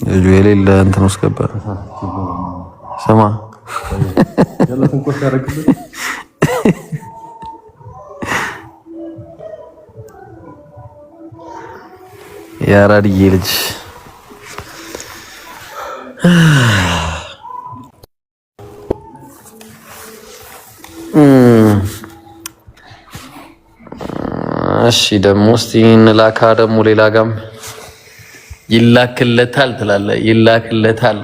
ልጁ የሌለ እንትን ውስጥ ገባ። ስማ የአራድዬ ልጅ እሺ ደግሞ እስቲ እንላካ ደግሞ ሌላ ጋም ይላክለታል ትላለህ። ይላክለታል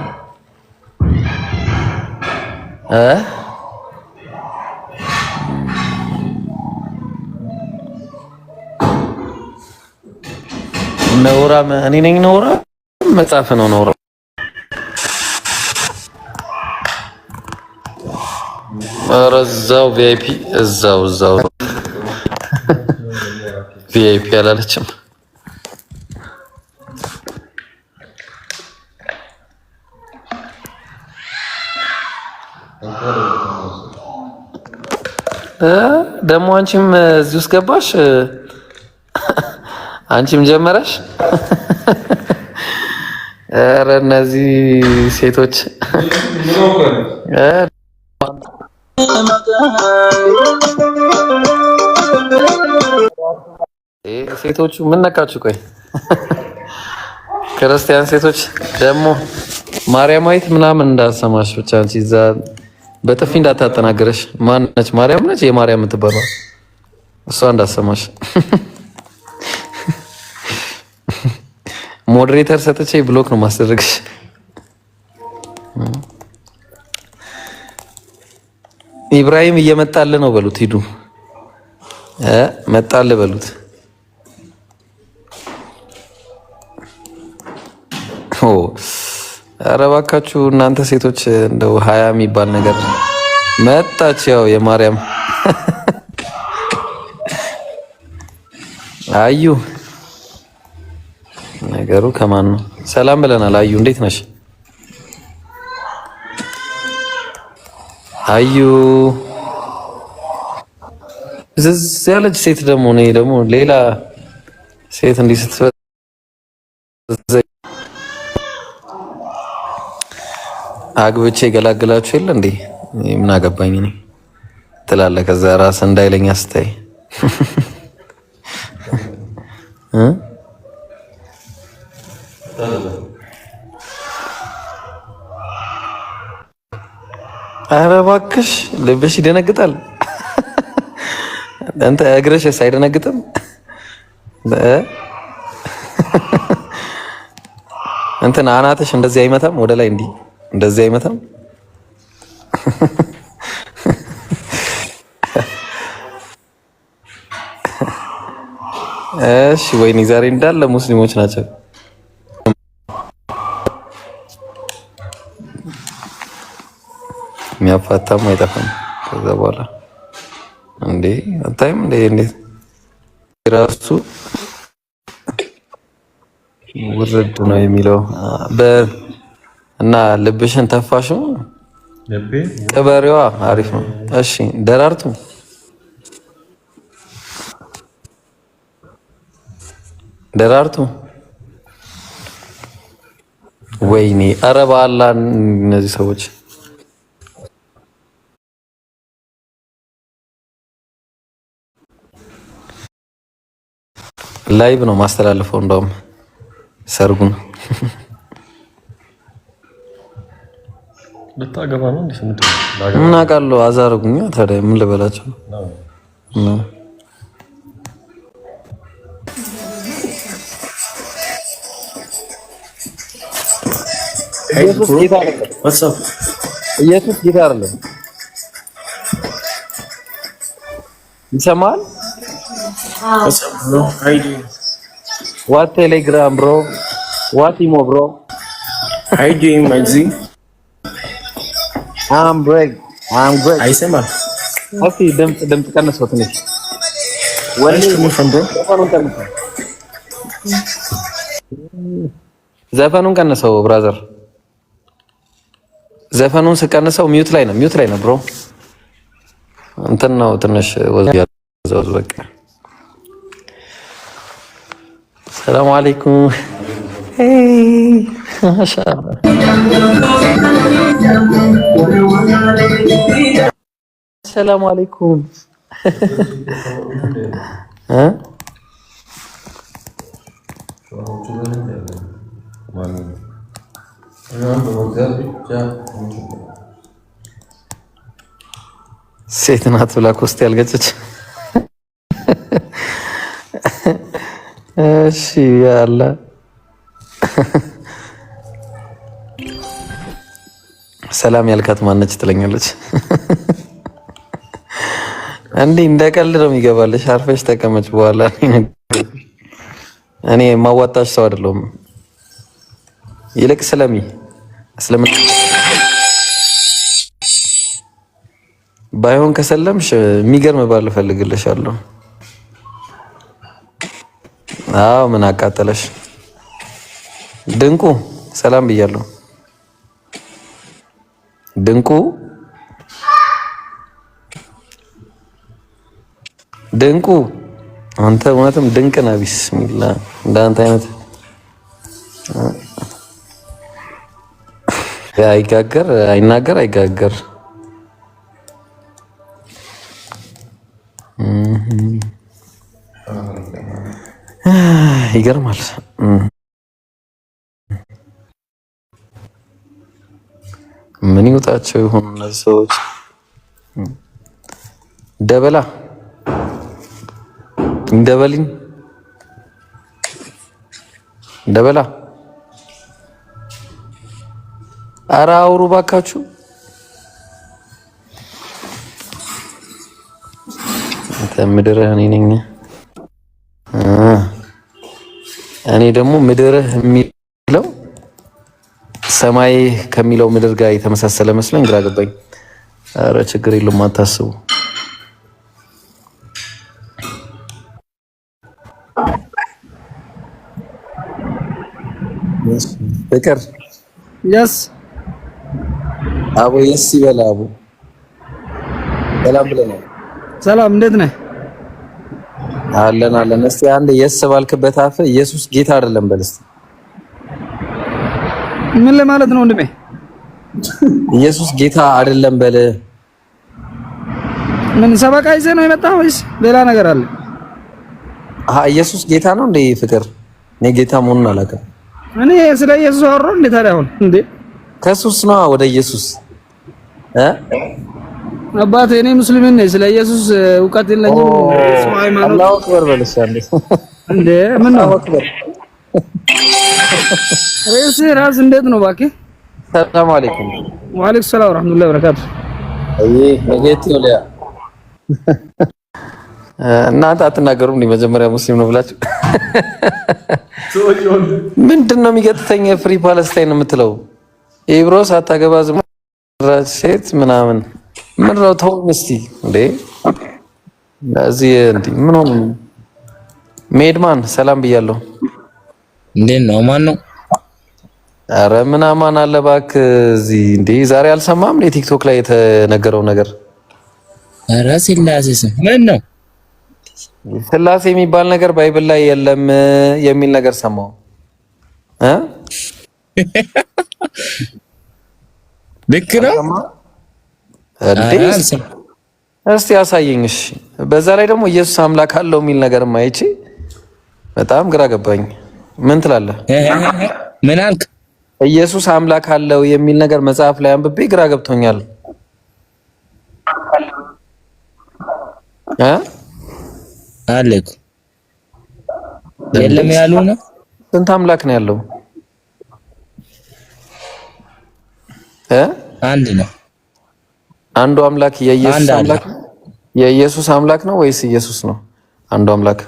ነውራ እኔ ነኝ ነውራ መጻፍ ነው ነውራ እዛው ቪአይፒ እዛው ቪአይፒ አላለችም። ደግሞ አንቺም እዚህ ውስጥ ገባሽ? አንቺም ጀመረሽ? ኧረ እነዚህ ሴቶች ሴቶቹ ምን ነካችሁ? ቆይ ክርስቲያን ሴቶች ደግሞ ማርያማዊት ምናምን እንዳሰማሽ ብቻ አንቺ እዛ በጥፊ እንዳታጠናግረሽ። ማን ነች? ማርያም ነች? የማርያም የምትባለው እሷ እንዳሰማሽ። ሞዴሬተር ሰጥቼ ብሎክ ነው ማስደረግሽ። ኢብራሂም እየመጣልህ ነው በሉት። ሂዱ መጣልህ በሉት። ኧረ እባካችሁ እናንተ ሴቶች እንደው ሀያ የሚባል ነገር መጣች። ያው የማርያም አዩ ነገሩ ከማን ነው? ሰላም ብለናል። አዩ እንዴት ነሽ? አዩ ዝዝ ያለች ሴት ደግሞ እኔ ደግሞ ሌላ ሴት እንዲህ ስትፈ አግብቼ ገላግላችሁ የለ እንዴ? ምን አገባኝ እኔ ትላለህ። ከዛ ራስ እንዳይለኛ ስታይ ኧረ እባክሽ ልብሽ ይደነግጣል። አንተ እግርሽስ አይደነግጥም? እንትን አናትሽ እንደዚህ አይመታም? ወደ ላይ እንዲህ እንደዚህ አይመታም? እሺ ወይኔ ዛሬ እንዳለ ሙስሊሞች ናቸው። የሚያፋታም አይጠፋም። ከዛ በኋላ እንዴ አታይም እንዴ እንዴት ራሱ ውርድ ነው የሚለው እና ልብሽን ተፋሽው ቅበሬዋ አሪፍ ነው። እሺ ደራርቱ ደራርቱ ወይኔ ኧረ በአላህ እነዚህ ሰዎች ላይቭ ነው ማስተላለፈው። እንደውም ሰርጉን ልታገባ ነው እንዴ? ምን አውቃለሁ። አዛርጉኛ ታዲያ ምን ልበላቸው ነው? ኢየሱስ ጌታ አይደለም። ኢየሱስ ጌታ አይደለም። ይሰማል? What Telegram bro? What Imo bro? How you doing, Maxi? I'm great. አይሰማም። እስኪ ድምፅ ቀንሰው ትንሽ። ዘፈኑን ቀንሰው ብራዘር። ዘፈኑን ስቀንሰው ሚዩት ላይ ነው ብሮ። እንትን ነው ትንሽ ወዝ በቃ። ሰላም አለይኩም። ማሻአላህ ሰላም አለይኩም። ሴት ናት ብላ ኮስት ያልገጨች። እሺ ያለ ሰላም ያልካት ማነች ትለኛለች። እንዴ እንደ ቀልድ ነው የሚገባልሽ። አርፈሽ ተቀመጭ። በኋላ እኔ ማዋጣሽ ሰው አይደለሁም። ይልቅ ስለምን ባይሆን ከሰለምሽ የሚገርም ባል እፈልግልሻለሁ። አዎ ምን አቃጠለሽ? ድንቁ ሰላም ብያለሁ። ድንቁ ድንቁ አንተ እውነትም ድንቅ ነህ። ቢስሚላህ እንዳንተ አይነት አይጋገር አይናገር አይጋገር ይገርማል። ምን ይውጣቸው ይሆን እነዚህ ሰዎች? ደበላ እንደበሊን ደበላ ኧረ አውሩ ባካችሁ። ምድርህ እኔ ነኝ እኔ ደግሞ ምድርህ የሚለው ሰማይ ከሚለው ምድር ጋር የተመሳሰለ መስሎኝ ግራ ገባኝ። ኧረ ችግር የለውም አታስቡ። ፍቅር የስ አቦ የስ ይበላ አቦ ሰላም ብለናል። ሰላም እንዴት ነህ? አለን አለን። እስቲ አንድ የስ ባልክበት አፍ ኢየሱስ ጌታ አይደለም በል እስቲ። ምን ለማለት ነው ወንድሜ? ኢየሱስ ጌታ አይደለም በል። ምን ሰበካ ይዘህ ነው የመጣው ወይስ ሌላ ነገር አለ? ኢየሱስ ጌታ ነው እንዴ? ፍቅር እኔ ጌታ መሆኑን አላውቅም። እኔ ስለ ኢየሱስ አወራሁ እንዴ ታዲያ? አሁን እንዴ ከሱስ ነው ወደ ኢየሱስ አባቴ እኔ ሙስሊም ነኝ። ስለ ኢየሱስ እውቀት የለኝም። አላሁ አክበር በልሽ አንዴ እንዴ ምን ነው አክበር ራስ እንዴት ነው እባክህ? ሰላም አለይኩም። ወአለይኩም ሰላም ወራህመቱላሂ ወበረካቱ። ነገቲ ወሊያ እናንተ አትናገሩም እንዴ? መጀመሪያ ሙስሊም ነው ብላችሁ ምንድነው የሚገጥተኝ? ፍሪ ፓለስታይን የምትለው ኢብሮስ አታገባ ዝም ሴት ምናምን ምን ነው? ተው እስቲ እንዴ ለዚህ እንዴ ምን ሆነ? ሜድማን ሰላም ብያለሁ። እንዴት ነው? ማን ነው? አረ ምን አማን አለ እባክህ። እዚህ እንዴ ዛሬ አልሰማም እንዴ ቲክቶክ ላይ የተነገረው ነገር? አረ ስላሴ ምን ነው? ስላሴ የሚባል ነገር ባይብል ላይ የለም የሚል ነገር ሰማሁ ልክ ነው እንዴ? እስቲ አሳየኝ እሺ። በዛ ላይ ደግሞ ኢየሱስ አምላክ አለው የሚል ነገር ማይቼ በጣም ግራ ገባኝ። ምን ትላለህ? ምን አልክ? ኢየሱስ አምላክ አለው የሚል ነገር መጽሐፍ ላይ አንብቤ ግራ ገብቶኛል። አለኩ የለም ያሉ ነው። ስንት አምላክ ነው ያለው? አንድ ነው። አንዱ አምላክ የኢየሱስ አምላክ የኢየሱስ አምላክ ነው ወይስ ኢየሱስ ነው? አንዱ አምላክ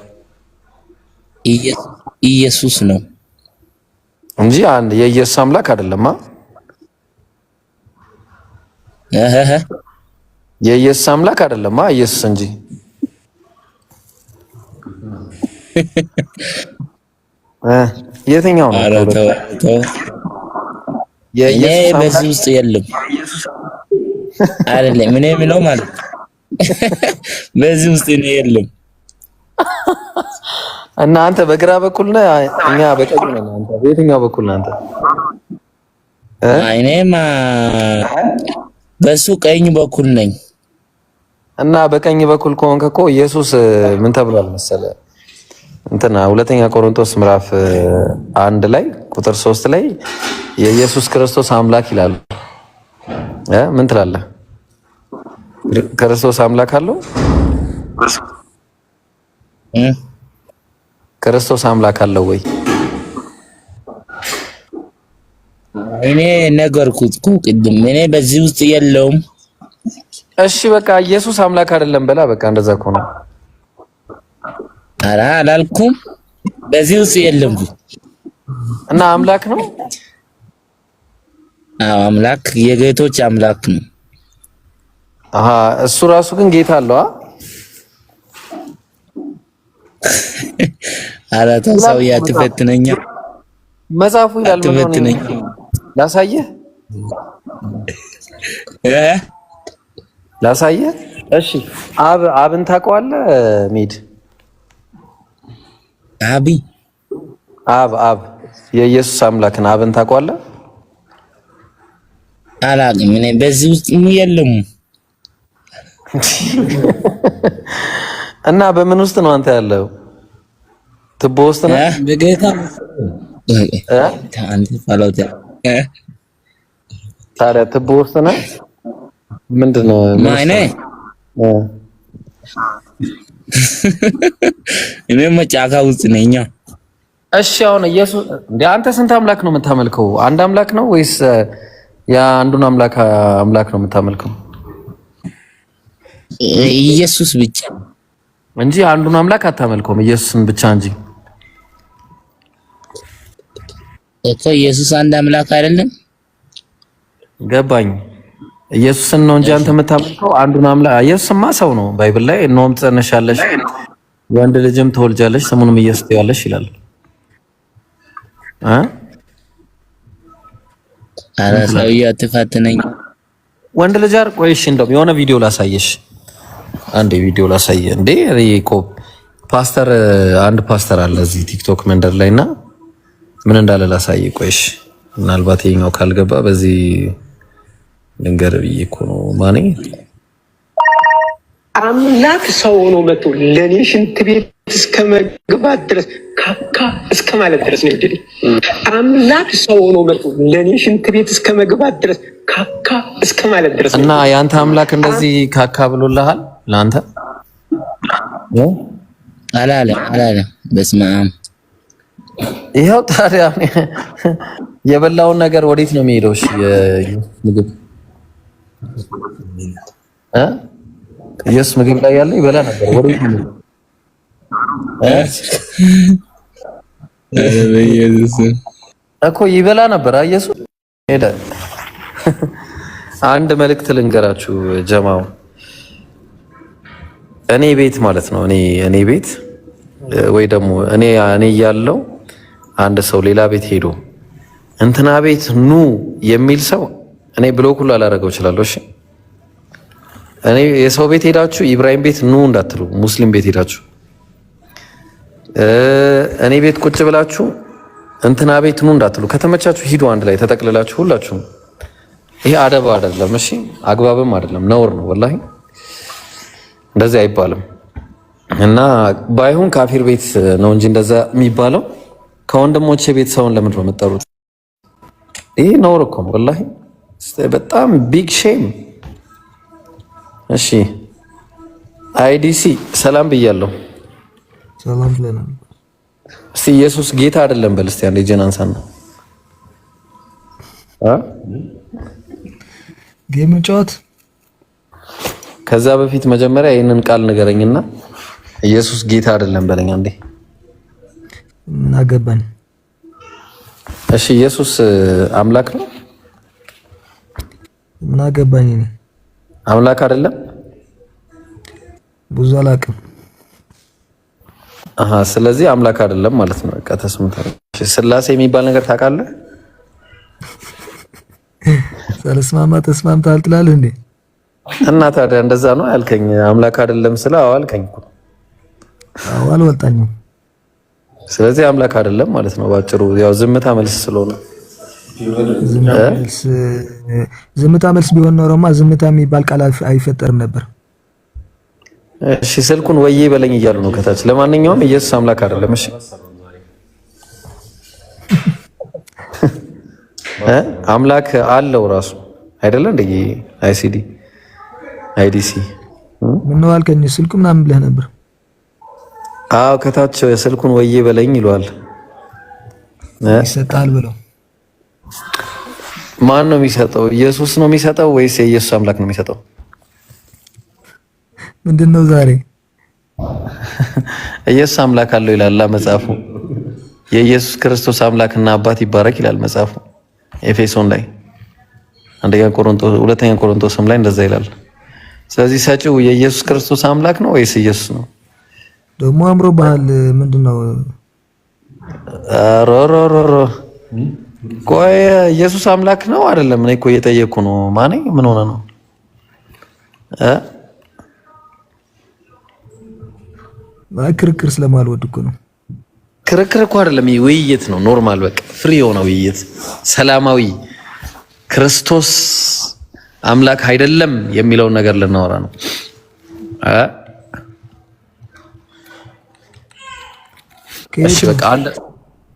ኢየሱስ ነው እንጂ አንድ የኢየሱስ አምላክ አይደለም። የኢየሱስ አምላክ አይደለም ኢየሱስ እንጂ። የትኛው ነው? የኢየሱስ በዚህ ውስጥ የለም አይደለም። ምን የሚለው ማለት በዚህ ውስጥ ነው የለም። እና አንተ በግራ በኩል ነህ፣ እኛ በቀኝ ነን። አንተ በየትኛው በኩል ነህ አንተ? እኔማ በሱ ቀኝ በኩል ነኝ። እና በቀኝ በኩል ከሆንክ እኮ ኢየሱስ ምን ተብሏል መሰለህ? እንትና ሁለተኛ ቆሮንቶስ ምዕራፍ 1 ላይ ቁጥር 3 ላይ የኢየሱስ ክርስቶስ አምላክ ይላል። ምን ትላለህ? ክርስቶስ አምላክ አለው? ክርስቶስ አምላክ አለው ወይ? እኔ ነገርኩት እኮ ቅድም። እኔ በዚህ ውስጥ የለውም። እሺ በቃ ኢየሱስ አምላክ አይደለም በላ። በቃ እንደዛ እኮ ነው። ኧረ አላልኩም። በዚህ ውስጥ የለም እና አምላክ ነው። አዎ አምላክ፣ የጌቶች አምላክ ነው። እሱ ራሱ ግን ጌታ አለው። ኧረ ተው ሰውዬ አትፈትነኛ። መጽሐፉ ይላል ምን ነው? ላሳየህ ላሳየህ እሺ አብን ታውቀዋለህ? ሚድ አብ የኢየሱስ አምላክን አብን ታውቀዋለህ? አላውቅም። እኔ በዚህ ውስጥ የለም። እና በምን ውስጥ ነው አንተ ያለው? ትቦ ውስጥ ነው? በጌታ አንተ ፋሎት ታዲያ ትቦ ውስጥ ነው? ምንድነው ማይኔ? እኔ መጫካ ውስጥ ነኝ። እሺ አሁን ኢየሱስ እንደ አንተ ስንት አምላክ ነው የምታመልከው? አንድ አምላክ ነው ወይስ የአንዱን አምላክ ነው የምታመልከው? ኢየሱስ ብቻ እንጂ አንዱን አምላክ አታመልከውም፣ ኢየሱስን ብቻ እንጂ። እኮ ኢየሱስ አንድ አምላክ አይደለም? ገባኝ። ኢየሱስን ነው እንጂ አንተ የምታመልከው አንዱን አምላክ። ኢየሱስማ ሰው ነው። ባይብል ላይ እነሆም ትጸነሻለሽ፣ ወንድ ልጅም ትወልጃለሽ፣ ስሙንም ኢየሱስ ትይዋለሽ ይላል። አረ ሰውዬው አትፈትነኝ። ወንድ ልጅ አይደል? ቆይ እሺ፣ እንደውም የሆነ ቪዲዮ ላሳየሽ። አንዴ ቪዲዮ ላሳየ እንዴ። እኮ ፓስተር አንድ ፓስተር አለ እዚህ ቲክቶክ መንደር ላይና ምን እንዳለ ላሳየ። ቆይ እሺ፣ ምናልባት ይሄኛው ካልገባ በዚህ ልንገር ብዬ እኮ ነው። ማኔ አምላክ ሰው ሆኖ መጥቶ ለኔ ሽንት ቤት እስከ መግባት ድረስ ካካ እስከ ማለት ድረስ ነው እንግዲህ። አምላክ ሰው ሆኖ መጥቶ ለኔ ሽንት ቤት እስከ መግባት ድረስ ካካ እስከ ማለት ድረስ እና ያንተ አምላክ እንደዚህ ካካ ብሎልሃል? ለአንተ አላለ። በስመ አብ። ይኸው ታዲያ የበላውን ነገር ወዴት ነው የሚሄደው? እሺ ምግብ ኢየሱስ ምግብ ላይ ያለ ይበላ ነበር። ወዴት ነው እኮ ይበላ ነበር። ኢየሱስ ሄደ። አንድ መልእክት ልንገራችሁ ጀማው። እኔ ቤት ማለት ነው እኔ ቤት ወይ ደግሞ እኔ ያለው አንድ ሰው ሌላ ቤት ሄዶ እንትና ቤት ኑ የሚል ሰው እኔ ብሎክ ሁሉ አላደረገው እችላለሁ። እሺ እኔ የሰው ቤት ሄዳችሁ ኢብራሂም ቤት ኑ እንዳትሉ፣ ሙስሊም ቤት ሄዳችሁ እኔ ቤት ቁጭ ብላችሁ እንትና ቤት ኑ እንዳትሉ። ከተመቻችሁ ሂዱ አንድ ላይ ተጠቅልላችሁ ሁላችሁም። ይሄ አደብ አይደለም። እሺ አግባብም አይደለም፣ ነውር ነው። ወላሂ እንደዚህ አይባልም። እና ባይሆን ካፊር ቤት ነው እንጂ እንደዛ የሚባለው። ከወንድሞቼ ቤት ሰውን ለምንድን ነው የምትጠሩት? ይሄ ነውር እኮ ነው ወላሂ፣ በጣም ቢግ ሼም። እሺ አይዲሲ ሰላም ብያለሁ። ሰላም ብለናል። እስቲ ኢየሱስ ጌታ አይደለም በል እስቲ አንዴ እጄን አንሳና ጌም ጨዋታ። ከዛ በፊት መጀመሪያ ይህንን ቃል ንገረኝና ኢየሱስ ጌታ አይደለም በለኝ አንዴ። ምን አገባኝ? እሺ ኢየሱስ አምላክ ነው? ምን አገባኝ? እኔ አምላክ አይደለም? ብዙ አላውቅም። ስለዚህ አምላክ አይደለም ማለት ነው። በቃ ተስምተናል። ስላሴ የሚባል ነገር ታውቃለህ? ተስማምተሃል ትላለህ እንዴ? እና ታዲያ እንደዛ ነው ያልከኝ። አምላክ አይደለም ስለ አዎ አልከኝ እኮ። አዎ አልወጣኝም። ስለዚህ አምላክ አይደለም ማለት ነው ባጭሩ። ያው ዝምታ መልስ ስለሆነ ዝምታ መልስ ቢሆን ኖሮማ ዝምታ የሚባል ቃል አይፈጠርም ነበር። እሺ ስልኩን ወዬ በለኝ እያሉ ነው ከታች። ለማንኛውም ኢየሱስ አምላክ አይደለም። እሺ አምላክ አለው ራሱ አይደለ እንዴ? አይዲሲ ምን ነው አልከኝ? ስልኩ ምናምን ብለህ ነበር። አዎ ከታች ስልኩን ወዬ በለኝ ይሏል። ይሰጣል ብለው ማን ነው የሚሰጠው? ኢየሱስ ነው የሚሰጠው ወይስ የኢየሱስ አምላክ ነው የሚሰጠው? ምንድነው ዛሬ? ኢየሱስ አምላክ አለው ይላል መጽሐፉ። የኢየሱስ ክርስቶስ አምላክና አባት ይባረክ ይላል መጽሐፉ ኤፌሶን ላይ። ሁለተኛ ቆሮንቶስም ላይ እንደዛ ይላል። ስለዚህ ሰጪው የኢየሱስ ክርስቶስ አምላክ ነው ወይስ ኢየሱስ ነው? ደግሞ አምሮ ባህል ምንድነው? ሮሮሮሮ ቆይ ኢየሱስ አምላክ ነው አይደለም? እኔ እኮ እየጠየቅኩ ነው። ማኔ ምን ሆነ ነው? ክርክር ስለማልወድ እኮ ነው። ክርክር እኮ አይደለም፣ ውይይት ነው። ኖርማል በቃ ፍሪ የሆነ ውይይት፣ ሰላማዊ ክርስቶስ አምላክ አይደለም የሚለውን ነገር ልናወራ ነው። እሺ በቃ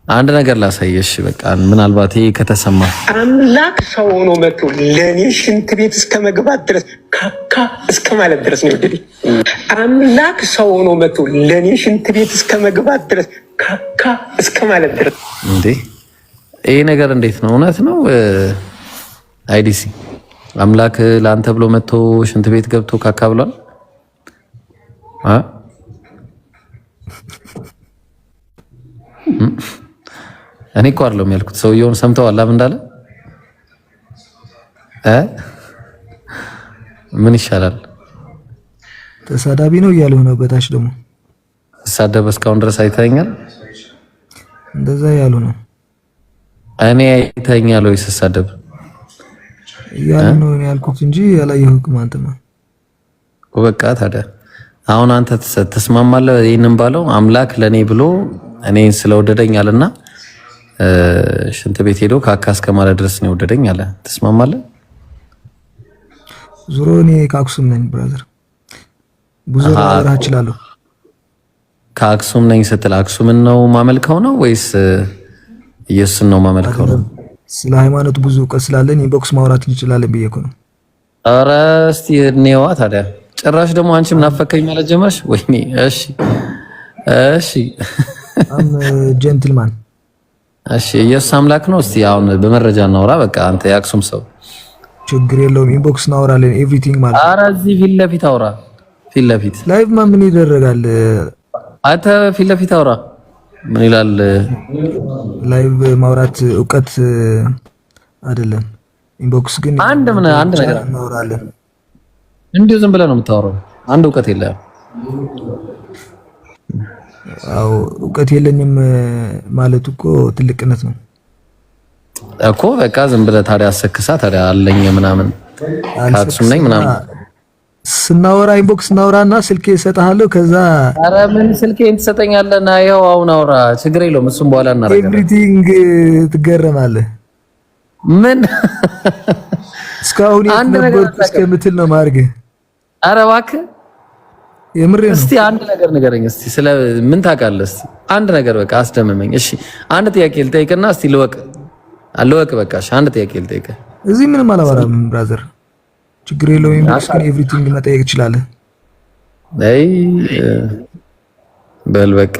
አንድ ነገር ላሳየሽ። በቃ ምናልባት ይሄ ከተሰማ አምላክ ሰው ሆኖ መጥቶ ለኔ ሽንት ቤት እስከ መግባት ድረስ ካካ እስከ ማለት ድረስ ነው እንግዲህ። አምላክ ሰው ሆኖ መጥቶ ለኔ ሽንት ቤት እስከ መግባት ድረስ ካካ እስከ ማለት ድረስ እንዴ! ይሄ ነገር እንዴት ነው? እውነት ነው? አይዲሲ አምላክ ለአንተ ብሎ መጥቶ ሽንት ቤት ገብቶ ካካ ብሏል? እኔ እኮ አይደለም ያልኩት። ሰውየውን ሰምተዋል ምን እንዳለ? ምን ይሻላል? ተሳዳቢ ነው እያሉ ነው። በታች ደግሞ ተሳደበ። እስካሁን ድረስ አይተኛል። እንደዛ ያሉ ነው። እኔ አይተኛል ወይ ተሳደበ ያሉ ነው ያልኩት እንጂ ያላየሁም። አንተ ነው በቃ ታዲያ አሁን አንተ ተስማማለህ? ይሄንን ባለው አምላክ ለኔ ብሎ እኔን ስለወደደኝ አለና ሽንት ቤት ሄዶ ካካ እስከ ማለት ድረስ ነው ወደደኝ አለ። ተስማማለህ? ዙሮ እኔ ከአክሱም ነኝ ብራዘር። ብዙ ነገር አችላለሁ። ከአክሱም ነኝ ስትል አክሱምን ነው ማመልከው ነው ወይስ ኢየሱስን ነው ማመልከው ነው? ስለ ሃይማኖት ብዙ እውቀት ስላለኝ ኢንቦክስ ማውራት እንችላለን ብዬ እኮ ነው። ኧረ እስቲ እንየዋ ታዲያ። ጭራሽ ደግሞ አንቺም ናፈከኝ ማለት ጀመርሽ? ወይኔ! እሺ እሺ ጀንትልማን እሺ፣ ኢየሱስ አምላክ ነው። እስቲ አሁን በመረጃ እናውራ። በቃ አንተ የአክሱም ሰው ችግር የለውም። ኢንቦክስ እናወራለን ኤቭሪቲንግ ማለት ነው። ኧረ እዚህ ፊት ለፊት አውራ። ፊት ለፊት ላይቭ ምን ይደረጋል? አንተ ፊት ለፊት አውራ። ምን ይላል? ላይቭ ማውራት እውቀት አይደለም። ኢንቦክስ ግን አንድ ነገር እናወራለን። እንዴ ዝም ብለህ ነው የምታወራው? አንድ እውቀት የለህም። አው እውቀት የለኝም ማለት እኮ ትልቅነት ነው እኮ። በቃ ዝም ብለህ ታዲያ አሰክሳ ታዲያ አለኝ ምናምን ከአክሱም ነኝ ምናምን ስናወራ ኢንቦክስ እናወራና ስልኬ እሰጥሃለሁ። ከዛ ኧረ ምን ስልኬን ትሰጠኛለህ? ና ይኸው አሁን አውራ፣ ችግር የለውም። እሱም በኋላ እናደርጋለን። ኤቭሪቲንግ ትገረማለህ። ምን እስካሁን የነበርኩ እስከምትል ነው ማርገ። ኧረ እባክህ የምሬ ነው። እስቲ አንድ ነገር ንገረኝ እስቲ። ስለ ምን ታውቃለህ? እስቲ አንድ ነገር በቃ አስደምመኝ። እሺ አንድ ጥያቄ ልጠይቅና እስቲ ልወቅ። በቃ እሺ አንድ ጥያቄ ልጠይቅህ። እዚህ ምንም አላወራም ብራዘር፣ ችግር የለውም። ኢንቦክስ ግን ኤቭሪቲንግ መጠየቅ ትችላለህ። አይ በል በቃ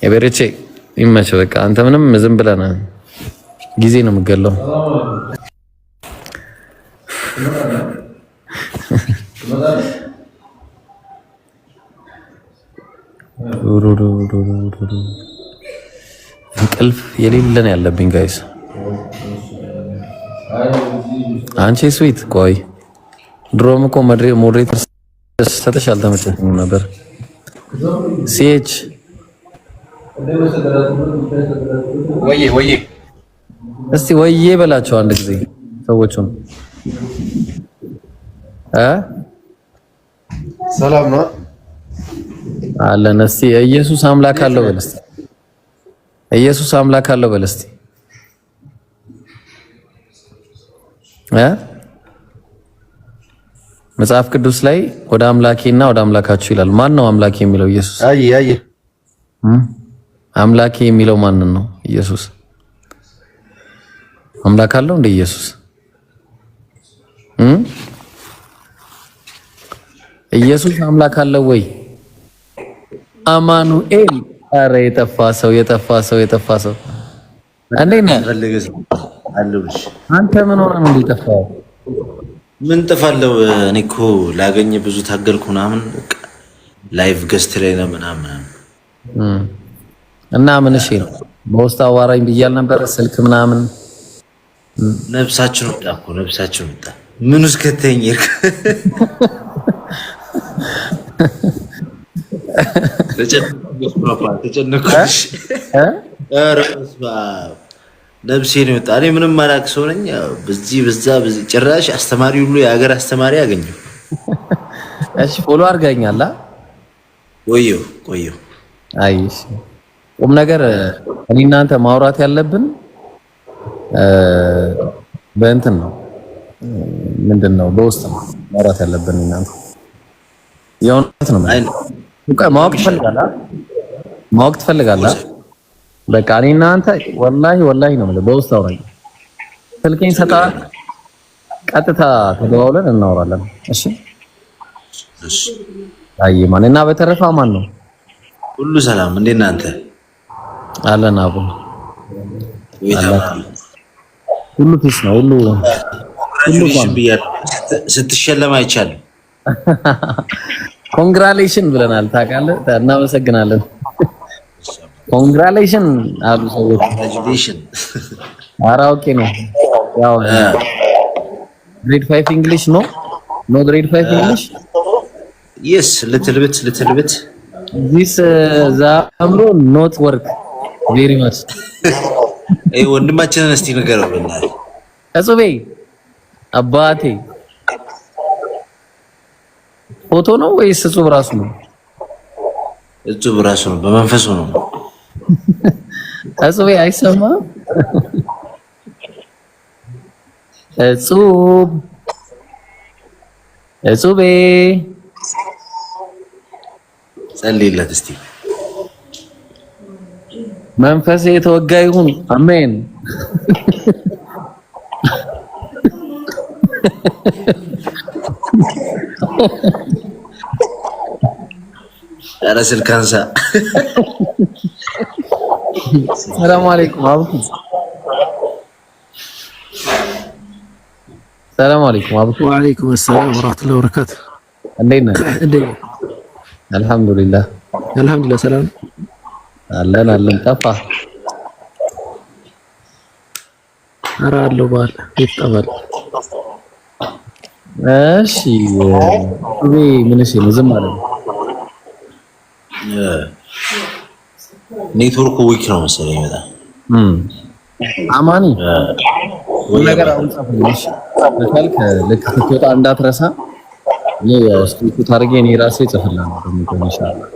የበረቼ ይመችህ። በቃ አንተ ምንም ዝም ብለህ ነህ፣ ጊዜ ነው የምትገለው። እንቅልፍ የሌለን ያለብኝ ጋይስ። አንቺ ስዊት ቆይ፣ ድሮም እኮ ሞዴሬተር ሰተሽ አልተመቸኝም ነበር። ሲኤች ወዬ እስቲ ወዬ በላቸው አንድ ጊዜ ሰዎቹን። ሰላም ነው አለን። እስቲ ኢየሱስ አምላክ አለው በል እስቲ። ኢየሱስ አምላክ አለው በል እስቲ። መጽሐፍ ቅዱስ ላይ ወደ አምላኬና ወደ አምላካችሁ ይላል። ማን ነው አምላኬ የሚለው? ኢየሱስ። አይ አምላኬ የሚለው ማንን ነው? ኢየሱስ። አምላክ አለው እንደ ኢየሱስ? ኢየሱስ አምላክ አለው ወይ? አማኑኤል። አረ የጠፋ ሰው እንዴት ነህ? አንተ ምን ሆነህ ነው የጠፋኸው? ምን ጥፋለው? እኔ እኮ ላገኘ ብዙ ታገልኩ ምናምን። ላይቭ ገስት ላይ ነው ምናምን እና ምን እሺ ነው በውስጥ አዋራኝ ብያል ነበር። ስልክ ምናምን ነፍሳችን ወጣ እኮ ነፍሳችን ወጣ። ምን ውስጥ ከተኝ ይርክ ተጨነኩሽ። ነፍሴ ነው ወጣ። እኔ ምንም ማላቅ ሰው ነኝ። በዚህ ጭራሽ አስተማሪ ሁሉ የሀገር አስተማሪ ያገኘው። እሺ ፎሎ አድርገኛል። ቆዩ አይሽ ቁም ነገር እኔ እናንተ ማውራት ያለብን በእንትን ነው ምንድነው በውስጥ ነው ማውራት ያለብን እናንተ የእውነት ነው ማወቅ ትፈልጋለህ በቃ እኔ እናንተ ወላሂ ነው ማለት በውስጥ አውራኝ ስልኬን ሰጣ ቀጥታ ተደዋውለን እናወራለን እሺ አይ ማን እና በተረፈ ማን ነው ሁሉ ሰላም እንዴት ነህ አንተ አለን አቡ ሁሉ ፒስ ነው ሁሉ ስትሸለም አይቻልም ኮንግራሌሽን ብለናል ታውቃለህ እናመሰግናለን ኮንግራሌሽን አሉ ሰዎች ኮንግራሌሽን ኧረ ኦኬ ነው ያው grade 5 english no grade 5 english yes little bit this zamro not work very much ወንድማችንን እስቲ ንገረው በእናትህ እጹቤ አባቴ ፎቶ ነው ወይስ እጹብ ራሱ ነው እጹብ ራሱ ነው በመንፈሱ ነው እጹቤ አይሰማ እጹቤ ጸልይለት እስቲ መንፈሴ የተወጋ ይሁን አሜን ኧረ ስልክ አንሳ ሰላም አለይኩም አቡ ሰላም አለይኩም አቡ ወአለይኩም ሰላም ወራህመቱላሂ ወበረካቱ እንዴት ነህ አልሐምዱሊላህ ሰላም አለን ጠፋ ኧረ አለው ባል ይጣባል እሺ ምን እሺ ዝም ማለት ኔትወርክ ዊክ ነው መሰለኝ በጣም አማኒ ነገር አሁን ጻፈልሽ በልክ ልክ ስትወጣ እንዳትረሳ ስልኩ ታርጌ እኔ ራሴ ጽፍላለሁ ደግሞ ኢንሻአላህ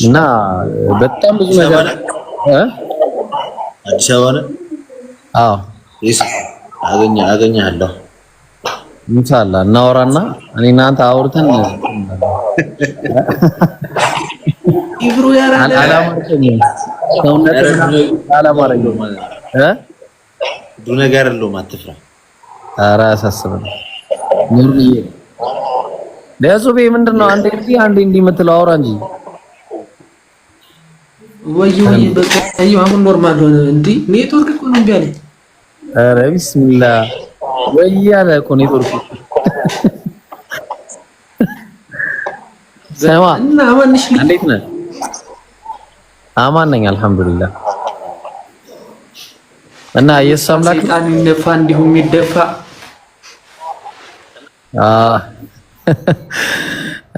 እና በጣም ብዙ ነገር አዲስ አበባ ነው አዎ አገኘሃለሁ ኢንሻአላህ እናወራና እኔ እናንተ አውርተን ኢብሮ ያራለ አላማረኝም ብዙ ነገር አለው አትፍራ ኧረ አሳስበን ኑርዬ ለሱቤ ምንድነው አንዴ እንዲህ የምትለው አውራ እንጂ ወይ በቃ አሁን ኖርማል ሆነ እንዴ ኔትወርክ እኮ ነው ቢያለ ኧረ ቢስሚላህ ወይ ያለ እኮ ኔትወርክ ሰማ እና አማንሽ እንዴት ነህ አማን ነኝ አልሐምዱሊላህ እና ኢየሱስ አምላክ ሰይጣን ይነፋ እንዲሁም ይደፋ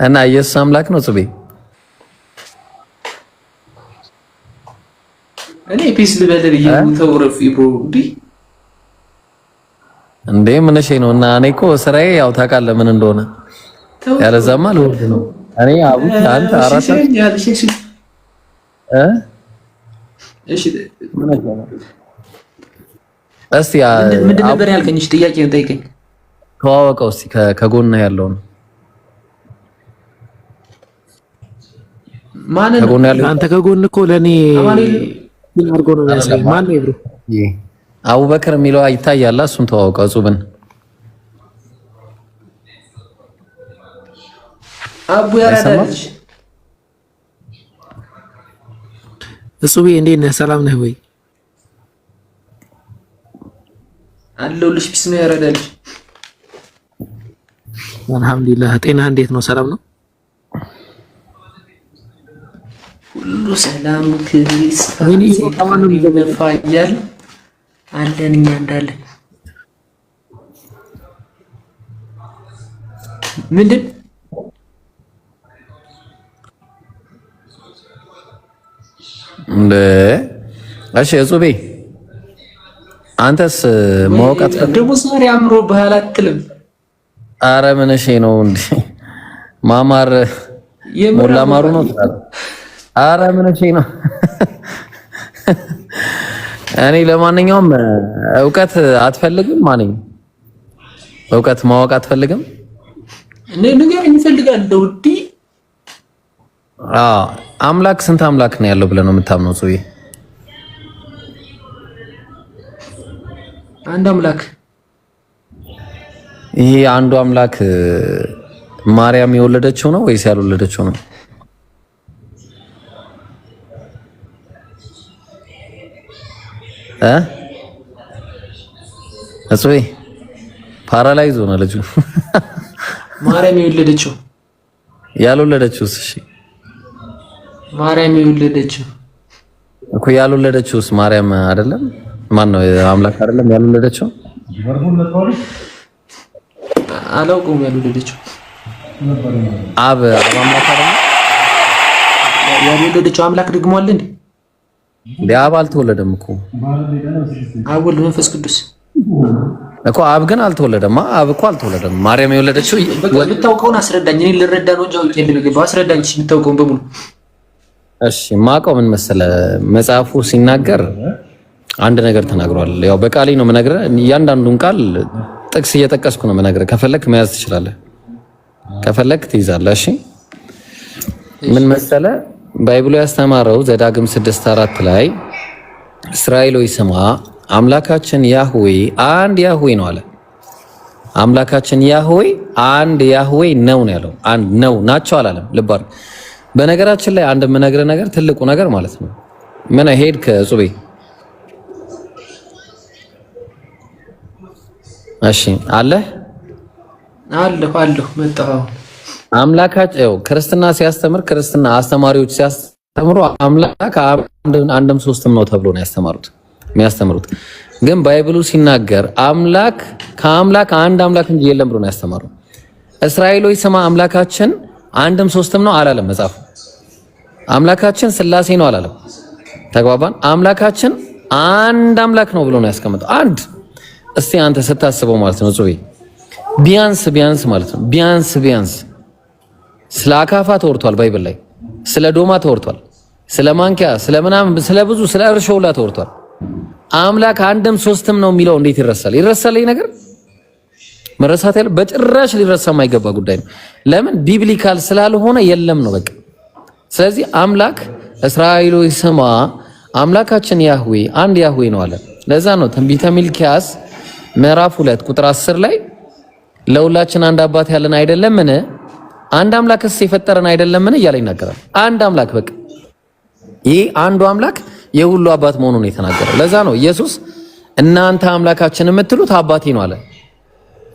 እና ኢየሱስ አምላክ ነው ጽቤ እኔ ፒስ ልበልል ይተውረፍ ኢብሮ እንዴ ምን እሺ ነው እና እኔ እኮ ስራዬ ያው ታውቃለህ ምን እንደሆነ ያለዛማ ልወርድ ነው እኔ አቡ አንተ አራታ እሺ እስቲ ምንድን ነበር ያልከኝ? እሺ ጥያቄውን ጠይቀኝ። ተዋወቀው እስቲ ከጎንህ ያለውን ማን ነው? አንተ ከጎን እኮ ለኔ ምን አድርጎ ነው የሚያሳየው? ማን ነው ይብሩ? አቡበከር የሚለው ይታያል። እሱን ተዋወቀው ጹብን አቡ ያራዳልሽ እጹቤ እንዴት ነህ? ሰላም ነህ ወይ? አለሁልሽ። ቢስ ነው ያራዳልሽ። አልሐምዱሊላህ። ጤና እንዴት ነው? ሰላም ነው? ሁሉ ሰላም ክሪስ ይፋያል አለን እኛ እንዳለን ምንድን እሺ እጹቤ አንተስ ማውቃት ደግሞ ዛሬ አምሮ ባህል አትልም? ኧረ ምን እሺ ነው እንዴ ማማር ሞላ ማሩ ነው ትላለህ። ኧረ ምን እሺ ነው። እኔ ለማንኛውም እውቀት አትፈልግም ማንኝ እውቀት ማወቅ አትፈልግም? እኔ ነገር እንፈልጋለሁ ዲ አምላክ ስንት አምላክ ነው ያለው ብለህ ነው የምታምነው? ጽዬ አንድ አምላክ። ይሄ አንዱ አምላክ ማርያም የወለደችው ነው ወይስ ያልወለደችው ነው? እጽዌ ፓራላይዝ ሆነ ልጁ። ማርያም የወለደችው ያልወለደችውስ? እሺ ማርያም የወለደችው እኮ ያልወለደችውስ ማርያም አይደለም? ማን ነው አምላክ አይደለም ያልወለደችው? አላውቀውም። ያልወለደችው አብ አምላክ አይደለም? ያልወለደችው አምላክ ደግሞ አለ እንዴ? አብ አልተወለደም እኮ። አብ ወልድ መንፈስ ቅዱስ እኮ አብ ግን አልተወለደም። አብ እኮ አልተወለደም። ማርያም የወለደችው የምታውቀውን አስረዳኝ። እኔ ልረዳ ነው እንጂ አውቄ እንደምገባ አስረዳኝ። እሺ የምታውቀውን በሙሉ። እሺ ማውቀው ምን መሰለህ፣ መጽሐፉ ሲናገር አንድ ነገር ተናግሯል። ያው በቃሌ ነው የምነግርህ። እያንዳንዱን ቃል ጥቅስ እየጠቀስኩ ነው የምነግርህ። ከፈለክ መያዝ ትችላለህ፣ ከፈለክ ትይዛለህ። እሺ ምን መሰለህ፣ ባይብሉ ያስተማረው ዘዳግም 6:4 ላይ እስራኤል ሆይ ስማ አምላካችን ያህዌ አንድ ያህዌ ነው አለ። አምላካችን ያህዌ አንድ ያህዌ ነው ያለው። አንድ ነው ናቸው አላለም። ልብ አድርግ። በነገራችን ላይ አንድ የምነግርህ ነገር ትልቁ ነገር ማለት ነው ምን ሄድክ ጹቤ? እሺ አለሁ መጣሁ። አምላካቸው ክርስትና ሲያስተምር ክርስትና አስተማሪዎች ሲያስተምሩ አምላክ አንድም ሶስትም ነው ተብሎ ነው የሚያስተምሩት። ግን ባይብሉ ሲናገር አምላክ ከአምላክ አንድ አምላክ እንጂ የለም ብሎ ነው ያስተማረው። እስራኤሎች ስማ አምላካችን አንድም ሶስትም ነው አላለም መጽሐፉ። አምላካችን ስላሴ ነው አላለም። ተግባባን? አምላካችን አንድ አምላክ ነው ብሎ ነው ያስቀመጠው። አንድ እስቲ አንተ ስታስበው ማለት ነው ጽዌ ቢያንስ ማለት ነው ቢያንስ ስለ አካፋ ተወርቷል ባይብል ላይ፣ ስለ ዶማ ተወርቷል፣ ስለ ማንኪያ፣ ስለ ምናምን፣ ስለ ብዙ ስለ እርሾላ ተወርቷል። አምላክ አንድም ሶስትም ነው የሚለው እንዴት ይረሳል? ይረሳል? ይሄ ነገር መረሳት ያለ በጭራሽ ሊረሳ የማይገባ ጉዳይ ነው። ለምን? ቢብሊካል ስላልሆነ የለም ነው በቃ። ስለዚህ አምላክ እስራኤሎች ስማ አምላካችን ያህዌ አንድ ያህዌ ነው አለ። ለዛ ነው ትንቢተ ሚልክያስ ምዕራፍ 2 ቁጥር 10 ላይ ለሁላችን አንድ አባት ያለን አይደለምን? አንድ አምላክስ የፈጠረን አይደለምን? እያለ ይናገራል። አንድ አምላክ በቃ ይሄ አንዱ አምላክ የሁሉ አባት መሆኑን የተናገረው። ለዛ ነው ኢየሱስ እናንተ አምላካችን የምትሉት አባቴ ነው አለ።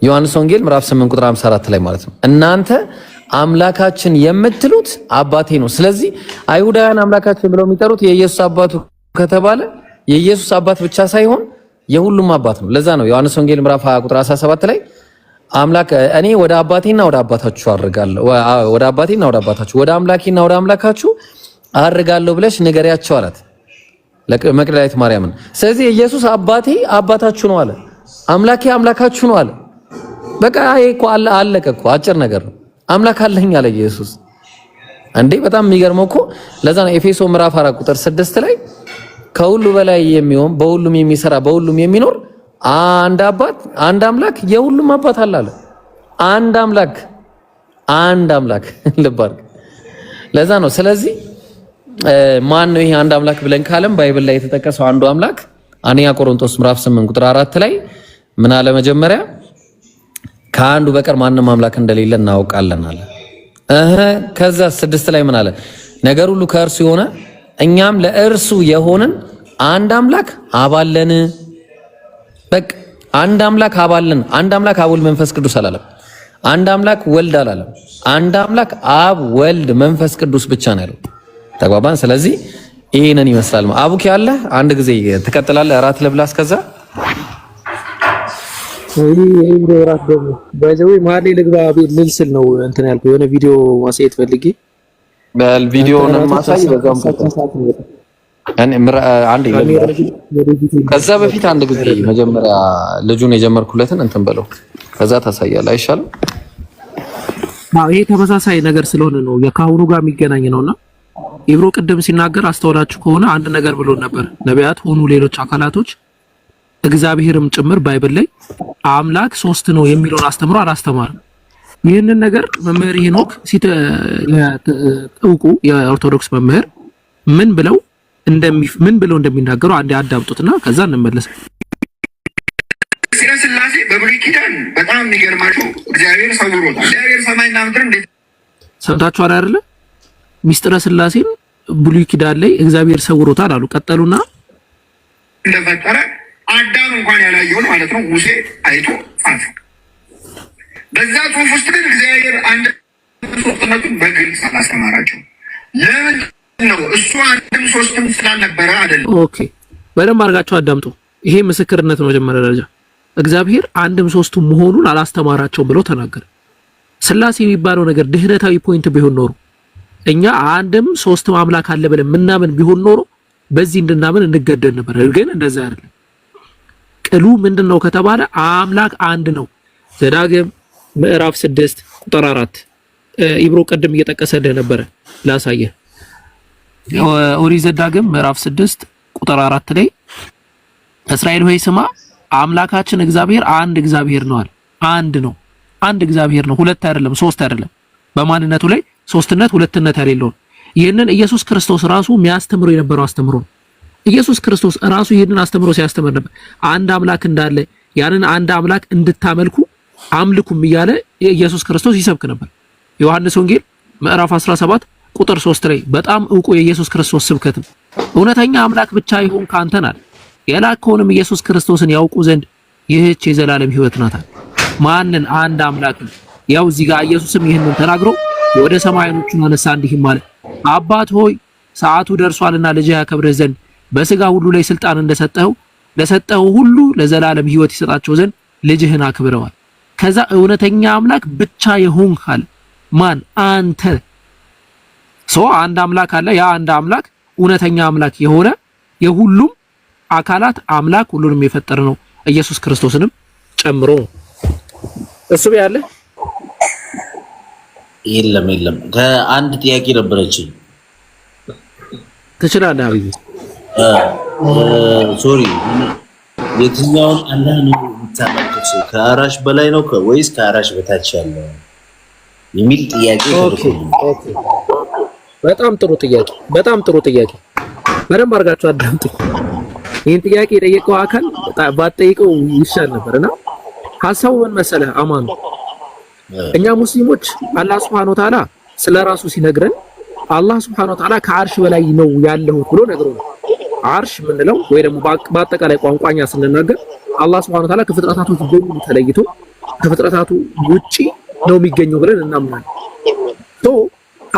ዮሐንስ ወንጌል ምዕራፍ 8 ቁጥር 54 ላይ ማለት ነው። እናንተ አምላካችን የምትሉት አባቴ ነው። ስለዚህ አይሁዳውያን አምላካችን ብለው የሚጠሩት የኢየሱስ አባቱ ከተባለ የኢየሱስ አባት ብቻ ሳይሆን የሁሉም አባት ነው። ለዛ ነው ዮሐንስ ወንጌል ምዕራፍ 20 ቁጥር 17 ላይ አምላክ እኔ ወደ አባቴና ወደ አባታችሁ አርጋለሁ፣ ወደ አባቴና ወደ አባታችሁ፣ ወደ አምላኬና ወደ አምላካችሁ አርጋለሁ ብለሽ ንገሪያቸው አላት ለመቅደላዊት ማርያምን። ስለዚህ ኢየሱስ አባቴ አባታችሁ ነው አለ፣ አምላኬ አምላካችሁ ነው አለ። በቃ ይሄ እኮ አለቀ እኮ አጭር ነገር ነው። አምላክ አለኝ አለ ኢየሱስ። እንዴ በጣም የሚገርመው እኮ ለዛ ነው ኤፌሶ ምዕራፍ 4 ቁጥር 6 ላይ ከሁሉ በላይ የሚሆን በሁሉም የሚሰራ በሁሉም የሚኖር አንድ አባት አንድ አምላክ የሁሉም አባት አለ። አንድ አምላክ ልብ አድርግ። ለዛ ነው ስለዚህ ማን ነው ይሄ አንድ አምላክ ብለን ካለም ባይብል ላይ የተጠቀሰው አንዱ አምላክ አንደኛ ቆሮንቶስ ምዕራፍ 8 ቁጥር 4 ላይ ምን አለ? መጀመሪያ ከአንዱ በቀር ማንም አምላክ እንደሌለ እናውቃለን አለ። ከዛ 6 ላይ ምን አለ? ነገር ሁሉ ከእርሱ የሆነ እኛም ለእርሱ የሆንን አንድ አምላክ አባለን። በቃ አንድ አምላክ አባለን። አንድ አምላክ አብ ወልድ መንፈስ ቅዱስ አላለም። አንድ አምላክ ወልድ አላለም። አንድ አምላክ አብ ወልድ መንፈስ ቅዱስ ብቻ ነው ያለው። ተግባባን? ስለዚህ ይሄንን ይመስላል። አቡኪ ያለ አንድ ጊዜ ትቀጥላለህ። እራት ልብላ እስከዛ ራት ደግሞ ባይዘው ማሌ ልግባ ልል ስል ነው እንትን ያልኩት የሆነ ቪዲዮ ማሳየት ፈልጌ ቪዲዮውን ማሳይ በዛም ከዛ በፊት አንድ ጊዜ መጀመሪያ ልጁን የጀመርኩለትን እንትን በለው ከዛ ታሳያለህ። አይሻልም? ይሄ ተመሳሳይ ነገር ስለሆነ ነው የካሁኑ ጋር የሚገናኝ ነውና ኢብሮ ቅድም ሲናገር አስተውላችሁ ከሆነ አንድ ነገር ብሎ ነበር። ነቢያት ሆኑ ሌሎች አካላቶች እግዚአብሔርም ጭምር ባይብል ላይ አምላክ ሶስት ነው የሚለውን አስተምሮ አላስተማርም። ይህንን ነገር መምህር ሄኖክ እውቁ የኦርቶዶክስ መምህር ምን ብለው እንደሚናገሩ አንዴ አዳምጡትና ከዛ እንመለስ። ስለ ሥላሴ በብሉይ ኪዳን በጣም የሚገርማችሁ እግዚአብሔር ሰውሮታል። እግዚአብሔር ሰማይና ምድር እንዴት ሰምታችኋል አይደለ? ሚስጥረ ሥላሴን ብሉይ ኪዳን ላይ እግዚአብሔር ሰውሮታል አሉ። ቀጠሉና እንደፈጠረ አዳም እንኳን ያላየውን ማለት ነው ሙሴ አይቶ ጻፈ። በዛ ጽሑፍ ውስጥ ግን እግዚአብሔር አንድ ሶስትነቱን በግልጽ አላስተማራቸው። ለምን ነው? እሱ አንድም ሶስትም ስላልነበረ አይደለም። ኦኬ፣ በደንብ አድርጋችሁ አዳምጡ። ይሄ ምስክርነት ነው። መጀመሪያ ደረጃ እግዚአብሔር አንድም ሶስቱም መሆኑን አላስተማራቸውም ብሎ ተናገረ። ሥላሴ የሚባለው ነገር ድህነታዊ ፖይንት ቢሆን ኖሮ እኛ አንድም ሶስትም አምላክ አለ ብለን ምናምን ቢሆን ኖሮ በዚህ እንድናምን እንገደድ ነበር። ግን እንደዛ አይደለም። ቅሉ ምንድነው ከተባለ አምላክ አንድ ነው። ዘዳግም ምዕራፍ 6 ቁጥር 4 ኢብሮ ቀደም እየጠቀሰልህ ነበር ላሳየ። ኦሪት ዘዳግም ምዕራፍ 6 ቁጥር 4 ላይ እስራኤል ሆይ ስማ አምላካችን እግዚአብሔር አንድ እግዚአብሔር ነው አለ። አንድ ነው፣ አንድ እግዚአብሔር ነው፣ ሁለት አይደለም፣ ሶስት አይደለም። በማንነቱ ላይ ሶስትነት ሁለትነት ያሌለው ይህንን ኢየሱስ ክርስቶስ ራሱ የሚያስተምረው የነበረው አስተምሮ ነው። ኢየሱስ ክርስቶስ ራሱ ይህንን አስተምሮ ሲያስተምር ነበር። አንድ አምላክ እንዳለ ያንን አንድ አምላክ እንድታመልኩ አምልኩም እያለ ኢየሱስ ክርስቶስ ይሰብክ ነበር። ዮሐንስ ወንጌል ምዕራፍ 17 ቁጥር 3 ላይ በጣም ዕውቁ የኢየሱስ ክርስቶስ ስብከት ነው። እውነተኛ አምላክ ብቻ ይሁን ካንተን አለ የላከውንም ኢየሱስ ክርስቶስን ያውቁ ዘንድ ይህች የዘላለም ሕይወት ናት። ማንን? አንድ አምላክ። ያው እዚህ ጋር ኢየሱስም ይህንን ተናግሮ ወደ ሰማያኖቹን አነሳ እንዲህም ማለት አባት ሆይ ሰዓቱ ደርሷልና ልጅህ ያከብርህ ዘንድ በስጋ ሁሉ ላይ ስልጣን እንደሰጠው ለሰጠው ሁሉ ለዘላለም ሕይወት ይሰጣቸው ዘንድ ልጅህን አክብረዋል። ከዛ እውነተኛ አምላክ ብቻ ይሁን ካለ ማን? አንተ። አንድ አምላክ አለ። ያ አንድ አምላክ እውነተኛ አምላክ የሆነ የሁሉም አካላት አምላክ ሁሉንም የፈጠረ ነው፣ ኢየሱስ ክርስቶስንም ጨምሮ ነው። እሱ ያለ የለም። ከአንድ ጥያቄ ነበረችኝ። ትችላለህ አብይ። ሶሪ፣ የትኛውን አላህ ነው የምታመልኩት? ከአራሽ በላይ ነው ወይስ ከአራሽ በታች ያለው የሚል ጥያቄ። ኦኬ፣ በጣም ጥሩ ጥያቄ፣ በጣም ጥሩ ጥያቄ። በደንብ አድርጋችሁ አዳምጡ። ይህን ጥያቄ የጠየቀው አካል ባትጠይቀው ይሻል ነበርና ሐሳቡ ምን መሰለህ አማኑ፣ እኛ ሙስሊሞች አላህ Subhanahu Wa Ta'ala ስለራሱ ሲነግረን አላህ Subhanahu Wa Ta'ala ከአርሽ በላይ ነው ያለው ብሎ ነግሮናል። አርሽ ምንለው ወይ ደግሞ በአጠቃላይ ቋንቋኛ ስንናገር አላህ Subhanahu Wa Ta'ala ከፍጥረታቶች በሙሉ ተለይቶ ከፍጥረታቱ ውጪ ነው የሚገኘው ብለን እናምናለን።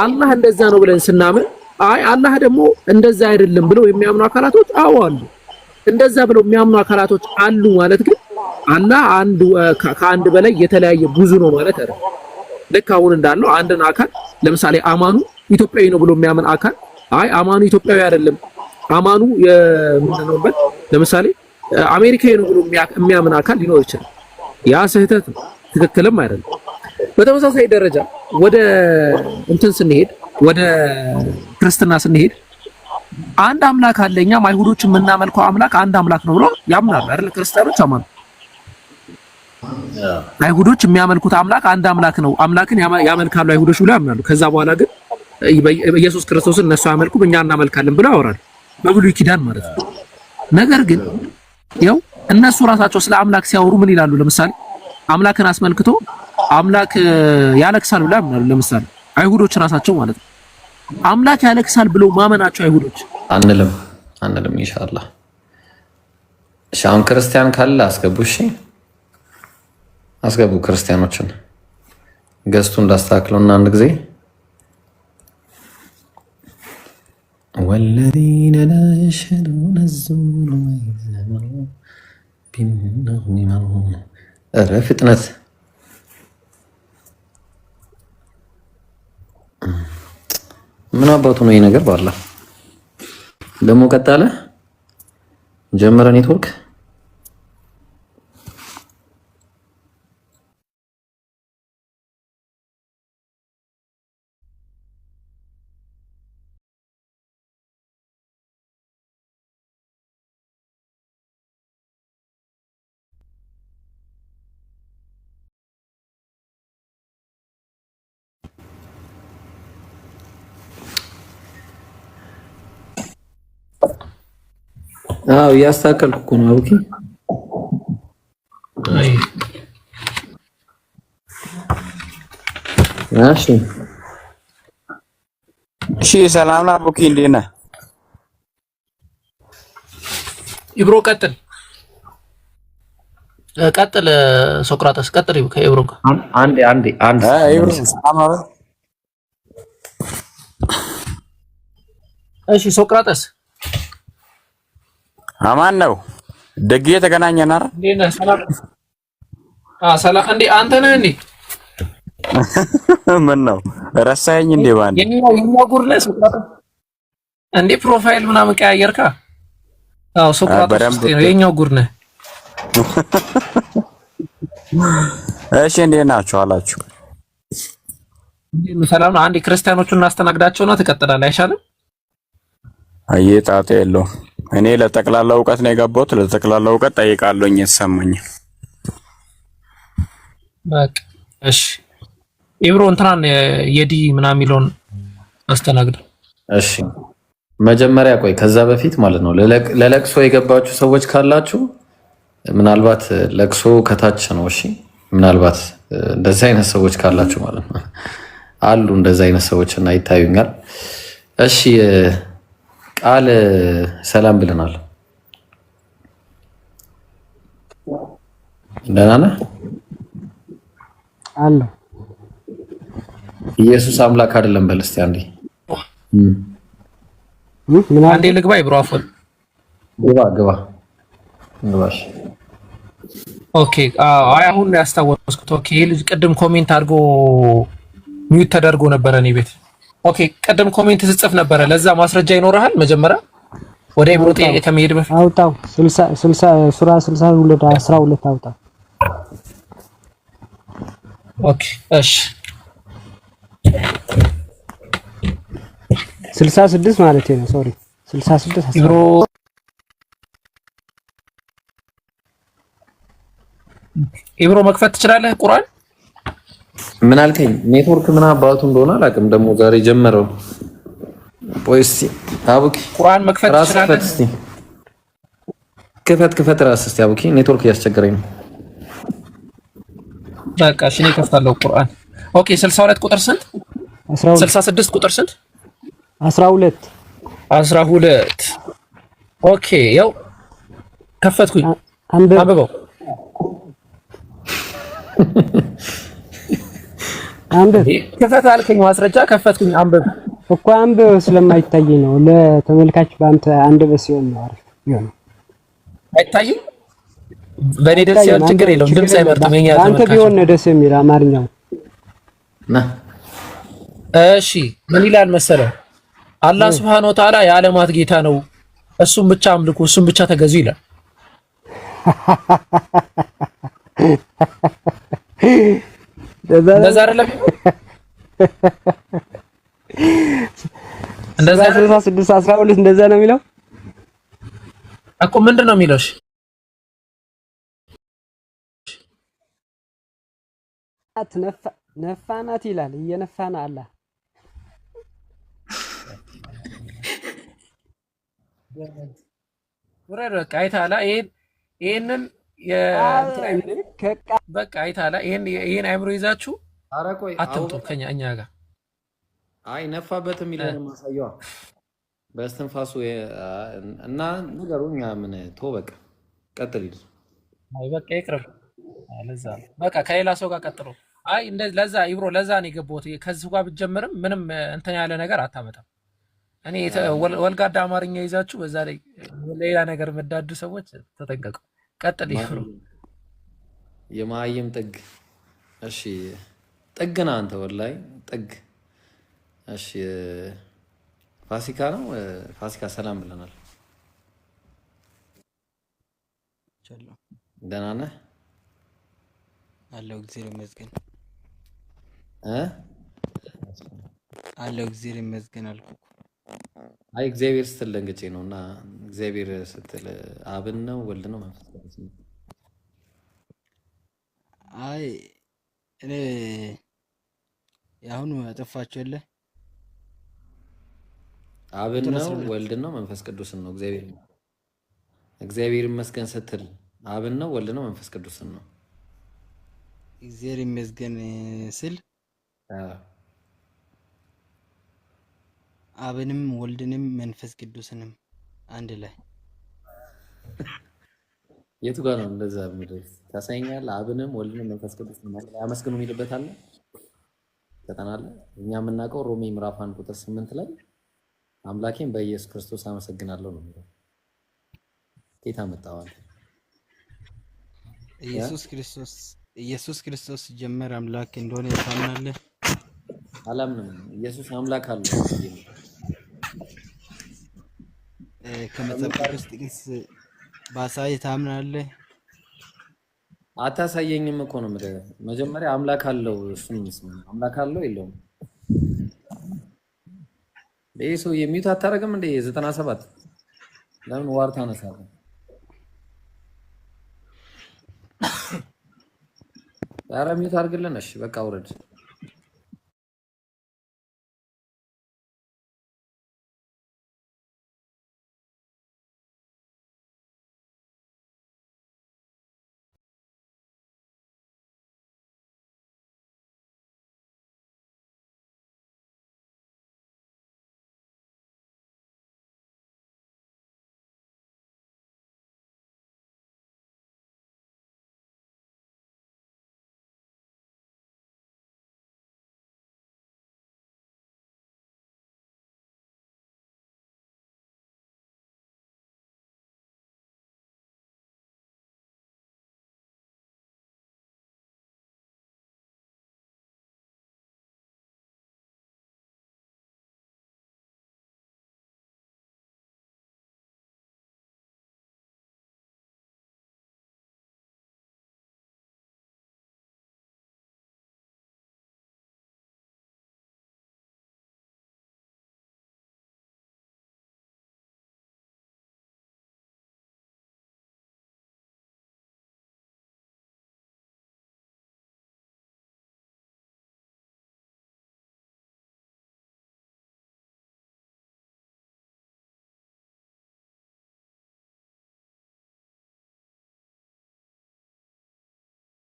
አላህ እንደዛ ነው ብለን ስናምን አይ አላህ ደግሞ እንደዛ አይደለም ብለው የሚያምኑ አካላቶች አዎ አሉ። እንደዛ ብለው የሚያምኑ አካላቶች አሉ ማለት ግን አላህ አንድ ከአንድ በላይ የተለያየ ብዙ ነው ማለት አይደለም። ልክ አሁን እንዳለው አንድን አካል ለምሳሌ አማኑ ኢትዮጵያዊ ነው ብሎ የሚያምን አካል አይ አማኑ ኢትዮጵያዊ አይደለም አማኑ የምንነውበት ለምሳሌ አሜሪካዊ ነው ብሎ የሚያምን አካል ሊኖር ይችላል። ያ ስህተት ነው፣ ትክክልም አይደለም። በተመሳሳይ ደረጃ ወደ እንትን ስንሄድ ወደ ክርስትና ስንሄድ አንድ አምላክ አለ። እኛም አይሁዶች የምናመልከው አምላክ አንድ አምላክ ነው ብሎ ያምናሉ አይደል? ክርስቲያኖች አማኑ አይሁዶች የሚያመልኩት አምላክ አንድ አምላክ ነው፣ አምላክን ያመልካሉ አይሁዶች ብሎ ያምናሉ። ከዛ በኋላ ግን ኢየሱስ ክርስቶስን እነሱ ያመልኩም እኛ እናመልካለን ብለው ያወራሉ፣ በብሉይ ኪዳን ማለት ነው። ነገር ግን ያው እነሱ ራሳቸው ስለ አምላክ ሲያወሩ ምን ይላሉ? ለምሳሌ አምላክን አስመልክቶ አምላክ ያለቅሳል ብለው ያምናሉ። ለምሳሌ አይሁዶች ራሳቸው ማለት ነው። አምላክ ያለቅሳል ብለው ማመናቸው አይሁዶች አንልም ኢንሻአላህ። እሺ አሁን ክርስቲያን ካለ አስገቡ። እሺ አስገቡ ክርስቲያኖችን ገዝቱ እንዳስተካክለውና አንድ ጊዜ والذين لا يشهدون الزور ويأمرون باللغو يأمرون ፍጥነት ምን አባቱ ነው ይሄ ነገር? ባላ ደግሞ ቀጣለ ጀመረ ኔትወርክ አዎ እያስተካከልኩ እኮ ነው አቡኪ። እሺ ሰላም ነው አቡኪ፣ እንዴት ነህ? ኢብሮ ቀጥል ሶቅራጠስ ቀጥል ከኢብሮ ጋር አንዴ ኢብሮ ሰላም ነው። እሺ ሶቅራጠስ አማን ነው። ደግዬ ተገናኘን አይደል? እንዴት ነህ? ሰላም እንዴ አንተ ነህ እንዴ? ምን ነው ረሳኸኝ እንዴ? ባንዴ የኛው ጉር ላይ ሶቅራጠስ እንዴ ፕሮፋይል ምናምን ቀያየርካ? አዎ ሶቅራጠስ ነው የኛው ጉር ነህ። እሺ እንዴት ናችሁ አላችሁ? ሰላም ነው። አንዴ ክርስቲያኖቹን እናስተናግዳቸውና ትቀጥላለህ አይሻልም? ጣጣ የለውም። እኔ ለጠቅላላ እውቀት ነው የገባሁት። ለጠቅላላ እውቀት ጠይቃለሁኝ የተሰማኝ። በቃ እሺ ኢብሮ እንትናን የዲ ምናምን የሚለውን አስተናግድ። እሺ መጀመሪያ ቆይ፣ ከዛ በፊት ማለት ነው ለለቅሶ የገባችሁ ሰዎች ካላችሁ ምናልባት ለቅሶ ከታች ነው። እሺ ምናልባት እንደዚህ አይነት ሰዎች ካላችሁ ማለት ነው አሉ እንደዚህ አይነት ሰዎች እና ይታዩኛል። እሺ ቃል ሰላም ብለናል። ደህና ነህ? አለሁ። ኢየሱስ አምላክ አይደለም በል እስቲ አንዴ። አንዴ ልግባ ይብሮ አፎን ግባ። እሺ ኦኬ። አይ አሁን ያስታወስኩት። ኦኬ ይሄ ልጅ ቅድም ኮሜንት አድርጎ ሚዩት ተደርጎ ነበረ እኔ ቤት። ኦኬ ቅድም ኮሜንት ስጽፍ ነበረ። ለዛ ማስረጃ ይኖርሃል? መጀመሪያ ወደ ኢብሮ ጥያቄ ከመሄድ በፊት አውጣው። 60 ሱራ 62 12 አውጣው። ኦኬ እሺ 66 ማለት ነው። ሶሪ 66 ኢብሮ ኢብሮ መክፈት ትችላለህ ቁርአን? ምን አልከኝ? ኔትወርክ ምን አባቱ እንደሆነ አላውቅም። ደግሞ ዛሬ ጀመረው። ቆይ እስቲ አቡኪ ቁርአን መክፈት ትችላለህ? እስቲ ክፈት ራስ እስቲ አቡኪ፣ ኔትወርክ እያስቸገረኝ ነው። በቃ እሺ እኔ ከፍታለሁ ቁርአን። ኦኬ 62 ቁጥር ስንት? 66 ቁጥር ስንት? 12 ኦኬ ያው ከፈትኩኝ። አንብበው አንብብ። ክፈት አልከኝ፣ ማስረጃ ከፈትኩኝ። አንብብ እኮ አንብብ ስለማይታይ ነው። ለተመልካች በአንተ አንብብ ሲሆን ነው አሪፍ ይሆናል። አይታይም? በእኔ ደስ ያለ ችግር የለውም። ድምጽ አይመርጥም። የኛ ተመልካች አንተ ቢሆን ነው ደስ የሚል አማርኛው። እሺ ምን ይላል መሰለህ? አላህ Subhanahu Wa Ta'ala የዓለማት ጌታ ነው፣ እሱም ብቻ አምልኩ፣ እሱም ብቻ ተገዙ ይላል። እንደዛ አይደለም? እንደዛ 66 12 እንደዛ ነው የሚለው እኮ። ምንድን ነው የሚለው? እሺ ነፋናት ይላል። እየነፋና አላህ ወረረ አይታላ ይሄንን በቃ አይታላ ይሄን አይምሮ ይዛችሁ አትምጡ ከኛ እኛ ጋር። አይ ነፋበት የሚለውን ማሳየዋ በእስትንፋሱ እና ነገሩኛ ምን ተው በቃ ቀጥል ይል። አይ በቃ ይቅርብ። ለዛ በቃ ከሌላ ሰው ጋር ቀጥሎ። አይ ለዛ ኢብሮ ለዛ ነው የገባሁት። ከዚህ ጋር ብትጀምርም ምንም እንትን ያለ ነገር አታመጣም። እኔ ወልጋዳ አማርኛ ይዛችሁ በዛ ላይ ሌላ ነገር መዳዱ ሰዎች ተጠንቀቁ። ቀጥል ይብሮ። የማይም ጥግ። እሺ ጥግና አንተ ወላይ ጥግ። እሺ ፋሲካ ነው። ፋሲካ ሰላም ብለናል። ደህና ነህ? አለው እግዚአብሔር ይመስገን አለው እግዚአብሔር ይመስገን አልኩ። አይ እግዚአብሔር ስትል ደንግጬ ነውና እግዚአብሔር ስትል አብን ነው ወልድ ነው መንፈስ ቅዱስ ነው? አይ እኔ ያሁኑ አጠፋችሁ የለ አብን ነው ወልድ ነው መንፈስ ቅዱስ ነው እግዚአብሔር ነው። እግዚአብሔር ይመስገን ስትል አብን ነው ወልድ ነው መንፈስ ቅዱስን ነው? እግዚአብሔር ይመስገን ስል አብንም ወልድንም መንፈስ ቅዱስንም አንድ ላይ። የቱ ጋር ነው እንደዛ የሚለው? ታሳይኛለህ? አብንም ወልድንም መንፈስ ቅዱስንም አንድ ላይ አመስግኑ የሚልበት አለ? ተጠናለ። እኛ የምናውቀው ሮሜ ምዕራፍ 1 ቁጥር 8 ላይ አምላኬን በኢየሱስ ክርስቶስ አመሰግናለሁ ነው የሚለው። ጌታ መጣዋል። ኢየሱስ ክርስቶስ ጀመር አምላክ እንደሆነ ታምናለህ? አላምንም። ኢየሱስ አምላክ አለው ከመጽሐፍ ቅዱስ ጥቅስ ባሳይ ታምናለህ? አታሳየኝም እኮ ነው የምልህ። መጀመሪያ አምላክ አለው እሱን አምላክ አለው የለውም? ይሄ ሰው የሚዩት አታረግም እንዴ? 97 ለምን ዋርታ ነሳለህ? ኧረ ሚዩት አድርግልን። እሺ በቃ ውረድ።